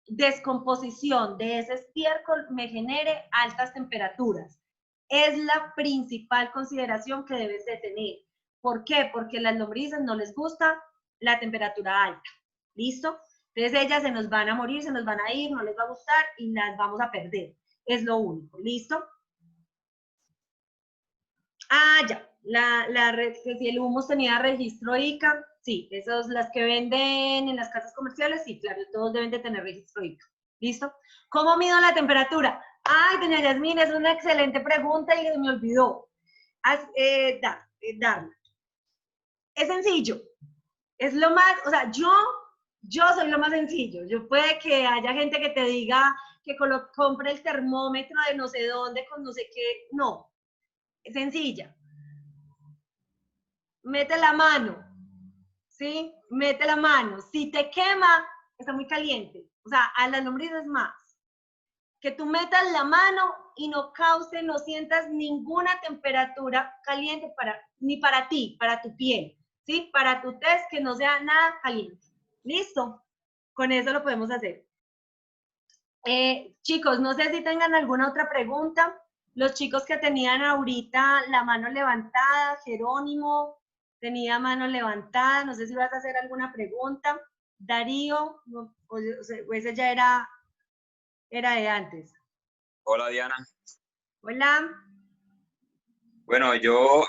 descomposición de ese estiércol me genere altas temperaturas. Es la principal consideración que debes de tener. ¿Por qué? Porque a las lombrices no les gusta la temperatura alta. ¿Listo? Entonces ellas se nos van a morir, se nos van a ir, no les va a gustar y las vamos a perder. Es lo único. ¿Listo? Ah, ya. Que si el humus tenía registro ICA, sí. Esas, las que venden en las casas comerciales, sí, claro, todos deben de tener registro ICA. ¿Listo? ¿Cómo mido la temperatura? Ay, doña Yasmín, es una excelente pregunta y se me olvidó darla. Es sencillo. Es lo más, o sea, yo soy lo más sencillo. Yo puede que haya gente que te diga que compre el termómetro de no sé dónde con no sé qué. No. Es sencilla. Mete la mano. ¿Sí? Mete la mano. Si te quema, está muy caliente. O sea, a las lombrices más. Que tú metas la mano y no cause, no sientas ninguna temperatura caliente ni para ti, para tu piel. ¿Sí? Para tu test, que no sea nada caliente. ¿Listo? Con eso lo podemos hacer. Chicos, no sé si tengan alguna otra pregunta. Los chicos que tenían ahorita la mano levantada, Jerónimo tenía mano levantada, no sé si vas a hacer alguna pregunta. Darío, o ese ya era de antes. Hola, Diana. Hola. Bueno, yo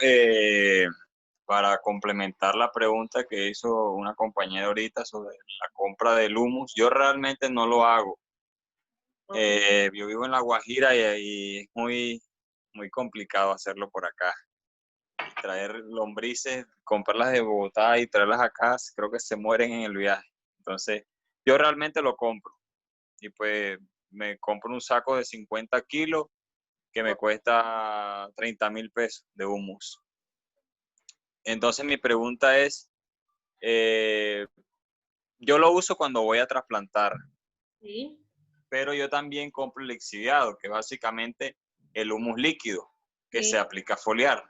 para complementar la pregunta que hizo una compañera ahorita sobre la compra del humus, yo realmente no lo hago. Okay. Yo vivo en La Guajira y es muy muy complicado hacerlo por acá. Traer lombrices, comprarlas de Bogotá y traerlas acá, creo que se mueren en el viaje. Entonces, yo realmente lo compro. Y pues me compro un saco de 50 kilos que me cuesta 30.000 pesos de humus. Entonces, mi pregunta es, yo lo uso cuando voy a trasplantar. ¿Sí? Pero yo también compro el lixiviado, que es básicamente el humus líquido que Sí. se aplica a foliar.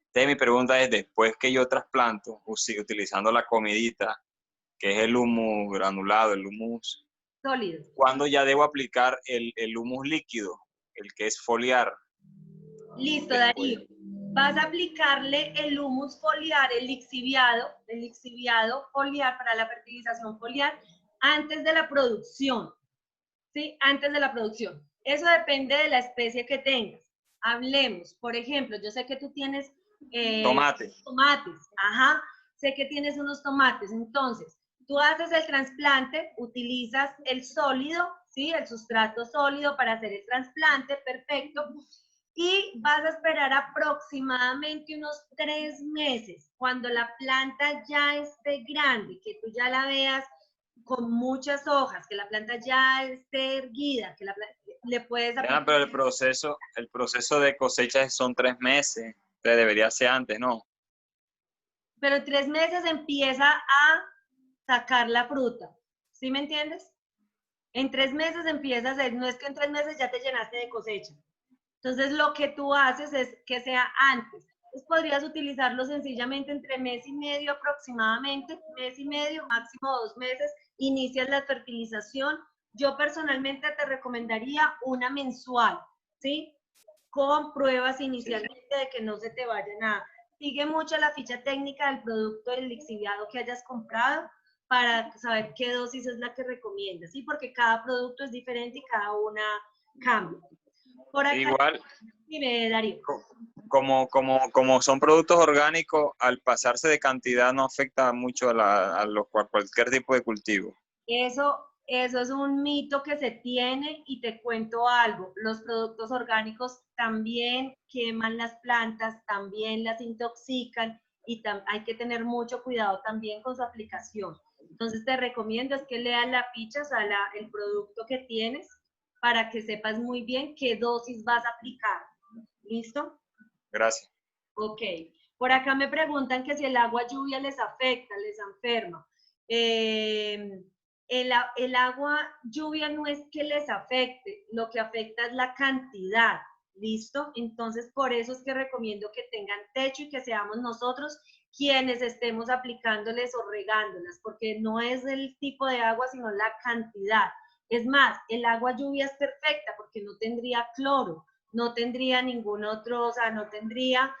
Entonces mi pregunta es, después que yo trasplanto, utilizando la comidita, que es el humus granulado, el humus, Sólido. ¿cuándo ya debo aplicar el humus líquido, el que es foliar? Listo, Después. Darío. Vas a aplicarle el humus foliar, el lixiviado foliar para la fertilización foliar antes de la producción. ¿Sí? Antes de la producción. Eso depende de la especie que tengas. Hablemos, por ejemplo, yo sé que tú tienes Tomate. tomates, ajá, sé que tienes unos tomates, entonces, tú haces el trasplante, utilizas el sólido, ¿sí? El sustrato sólido para hacer el trasplante, perfecto, y vas a esperar aproximadamente unos 3 meses, cuando la planta ya esté grande, que tú ya la veas con muchas hojas, que la planta ya esté erguida, que la planta, le puedes aplicar. Pero el proceso de cosecha son 3 meses, que debería ser antes, ¿no? Pero en 3 meses empieza a sacar la fruta, ¿sí me entiendes? En 3 meses empieza a hacer, no es que en 3 meses ya te llenaste de cosecha. Entonces lo que tú haces es que sea antes. Entonces podrías utilizarlo sencillamente entre mes y medio aproximadamente, mes y medio, máximo 2 meses, inicias la fertilización. Yo personalmente te recomendaría una mensual, ¿sí? Con pruebas inicialmente de que no se te vayan a... Sigue mucho la ficha técnica del producto del lixiviado que hayas comprado para saber qué dosis es la que recomiendas, ¿sí? Porque cada producto es diferente y cada una cambia. Por acá, Igual, dime, Darío. como son productos orgánicos, al pasarse de cantidad no afecta mucho a cualquier tipo de cultivo. Eso es un mito que se tiene y te cuento algo. Los productos orgánicos también queman las plantas, también las intoxican y hay que tener mucho cuidado también con su aplicación. Entonces te recomiendo es que leas la ficha, o sea, el producto que tienes para que sepas muy bien qué dosis vas a aplicar. ¿Listo? Gracias. Ok. Por acá me preguntan que si el agua lluvia les afecta, les enferma. El agua lluvia no es que les afecte, lo que afecta es la cantidad, ¿listo? Entonces, por eso es que recomiendo que tengan techo y que seamos nosotros quienes estemos aplicándoles o regándolas, porque no es el tipo de agua, sino la cantidad. Es más, el agua lluvia es perfecta porque no tendría cloro, no tendría ningún otro, o sea, no tendría,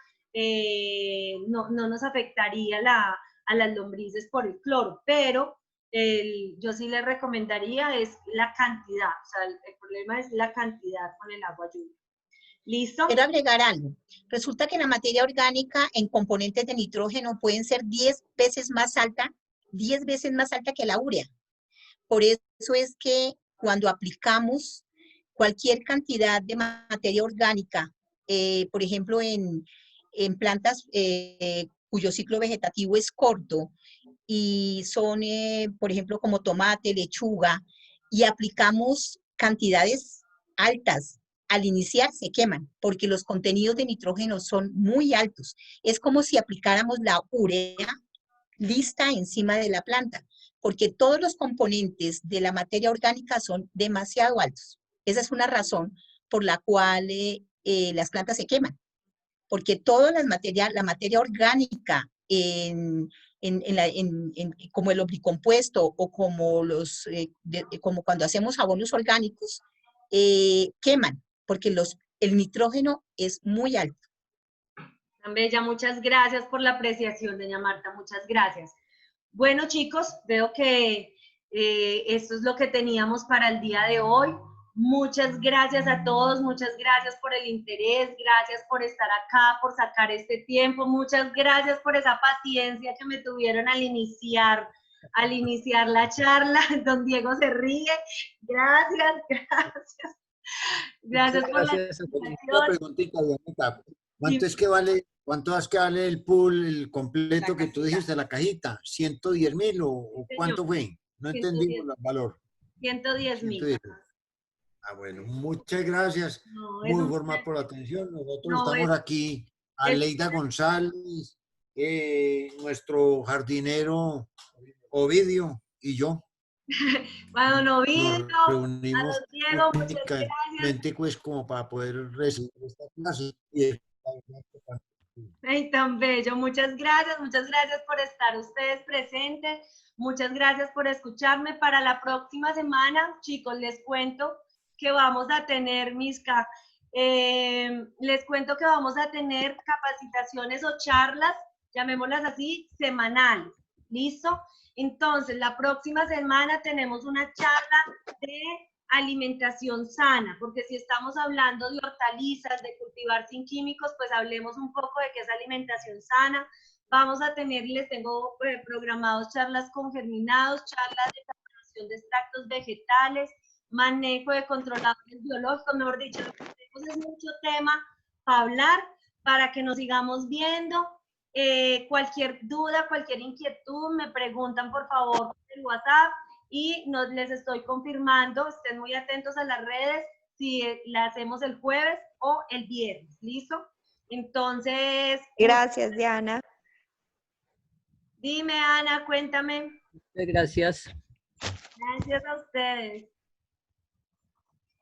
no nos afectaría a las lombrices por el cloro, pero yo sí les recomendaría es la cantidad, o sea, el problema es la cantidad con el agua lluvia. ¿Listo? Quiero agregar algo. Resulta que la materia orgánica en componentes de nitrógeno pueden ser 10 veces más alta que la urea. Por eso es que cuando aplicamos cualquier cantidad de materia orgánica, por ejemplo, en plantas cuyo ciclo vegetativo es corto y son, por ejemplo, como tomate, lechuga, y aplicamos cantidades altas, al iniciar se queman porque los contenidos de nitrógeno son muy altos. Es como si aplicáramos la urea lista encima de la planta, porque todos los componentes de la materia orgánica son demasiado altos. Esa es una razón por la cual las plantas se queman, porque toda la materia orgánica como el lombricompuesto o como, como cuando hacemos abonos orgánicos, queman, porque el nitrógeno es muy alto. Tan bella, muchas gracias por la apreciación, doña Marta, muchas gracias. Bueno, chicos, veo que esto es lo que teníamos para el día de hoy. Muchas gracias a todos, muchas gracias por el interés, gracias por estar acá, por sacar este tiempo, muchas gracias por esa paciencia que me tuvieron al iniciar la charla. Don Diego se ríe. Gracias, gracias. Gracias por la Gracias a todos. Una invitación. preguntita, Dianita. ¿Cuánto es que vale el pool, el completo La que tú cajita. dijiste, la cajita? ¿110.000 o Sí, cuánto fue? No 110. entendimos el valor. 110.000. 110.000. Ah, bueno, muchas gracias. No, es Muy un formal por la atención. Nosotros no, estamos aquí, es- Aleida González, nuestro jardinero Ovidio y yo. Bueno, no vino, Nos a reunimos don Diego, muchas gracias. únicamente pues como para poder recibir esta clase. Y Ay, tan bello. Muchas gracias por estar ustedes presentes. Muchas gracias por escucharme. Para la próxima semana, chicos, les cuento que vamos a tener les cuento que vamos a tener capacitaciones o charlas, llamémoslas así, semanales. ¿Listo? Entonces, la próxima semana tenemos una charla de alimentación sana, porque si estamos hablando de hortalizas, de cultivar sin químicos, pues hablemos un poco de qué es alimentación sana. Vamos a tener, les tengo programados charlas con germinados, charlas de preparación de extractos vegetales, manejo de controladores biológicos, mejor dicho, lo que tenemos es mucho tema para hablar, para que nos sigamos viendo. Cualquier duda, cualquier inquietud, me preguntan por favor en WhatsApp y les estoy confirmando, estén muy atentos a las redes, si la hacemos el jueves o el viernes, ¿listo? Entonces... Gracias, Diana. Dime, Ana, cuéntame. Muchas gracias. Gracias a ustedes.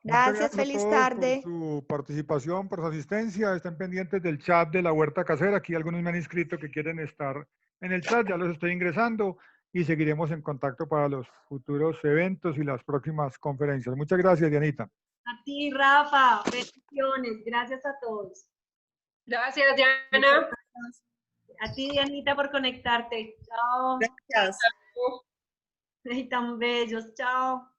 Muchas Gracias, a feliz todos tarde. por su participación, por su asistencia. Estén pendientes del chat de la Huerta Casera. Aquí algunos me han inscrito que quieren estar en el chat. Ya los estoy ingresando y seguiremos en contacto para los futuros eventos y las próximas conferencias. Muchas gracias, Dianita. A ti, Rafa. Bendiciones. Gracias a todos. Gracias, Diana. A ti, Dianita, por conectarte. Chao. Gracias. Ay, tan bellos. Chao.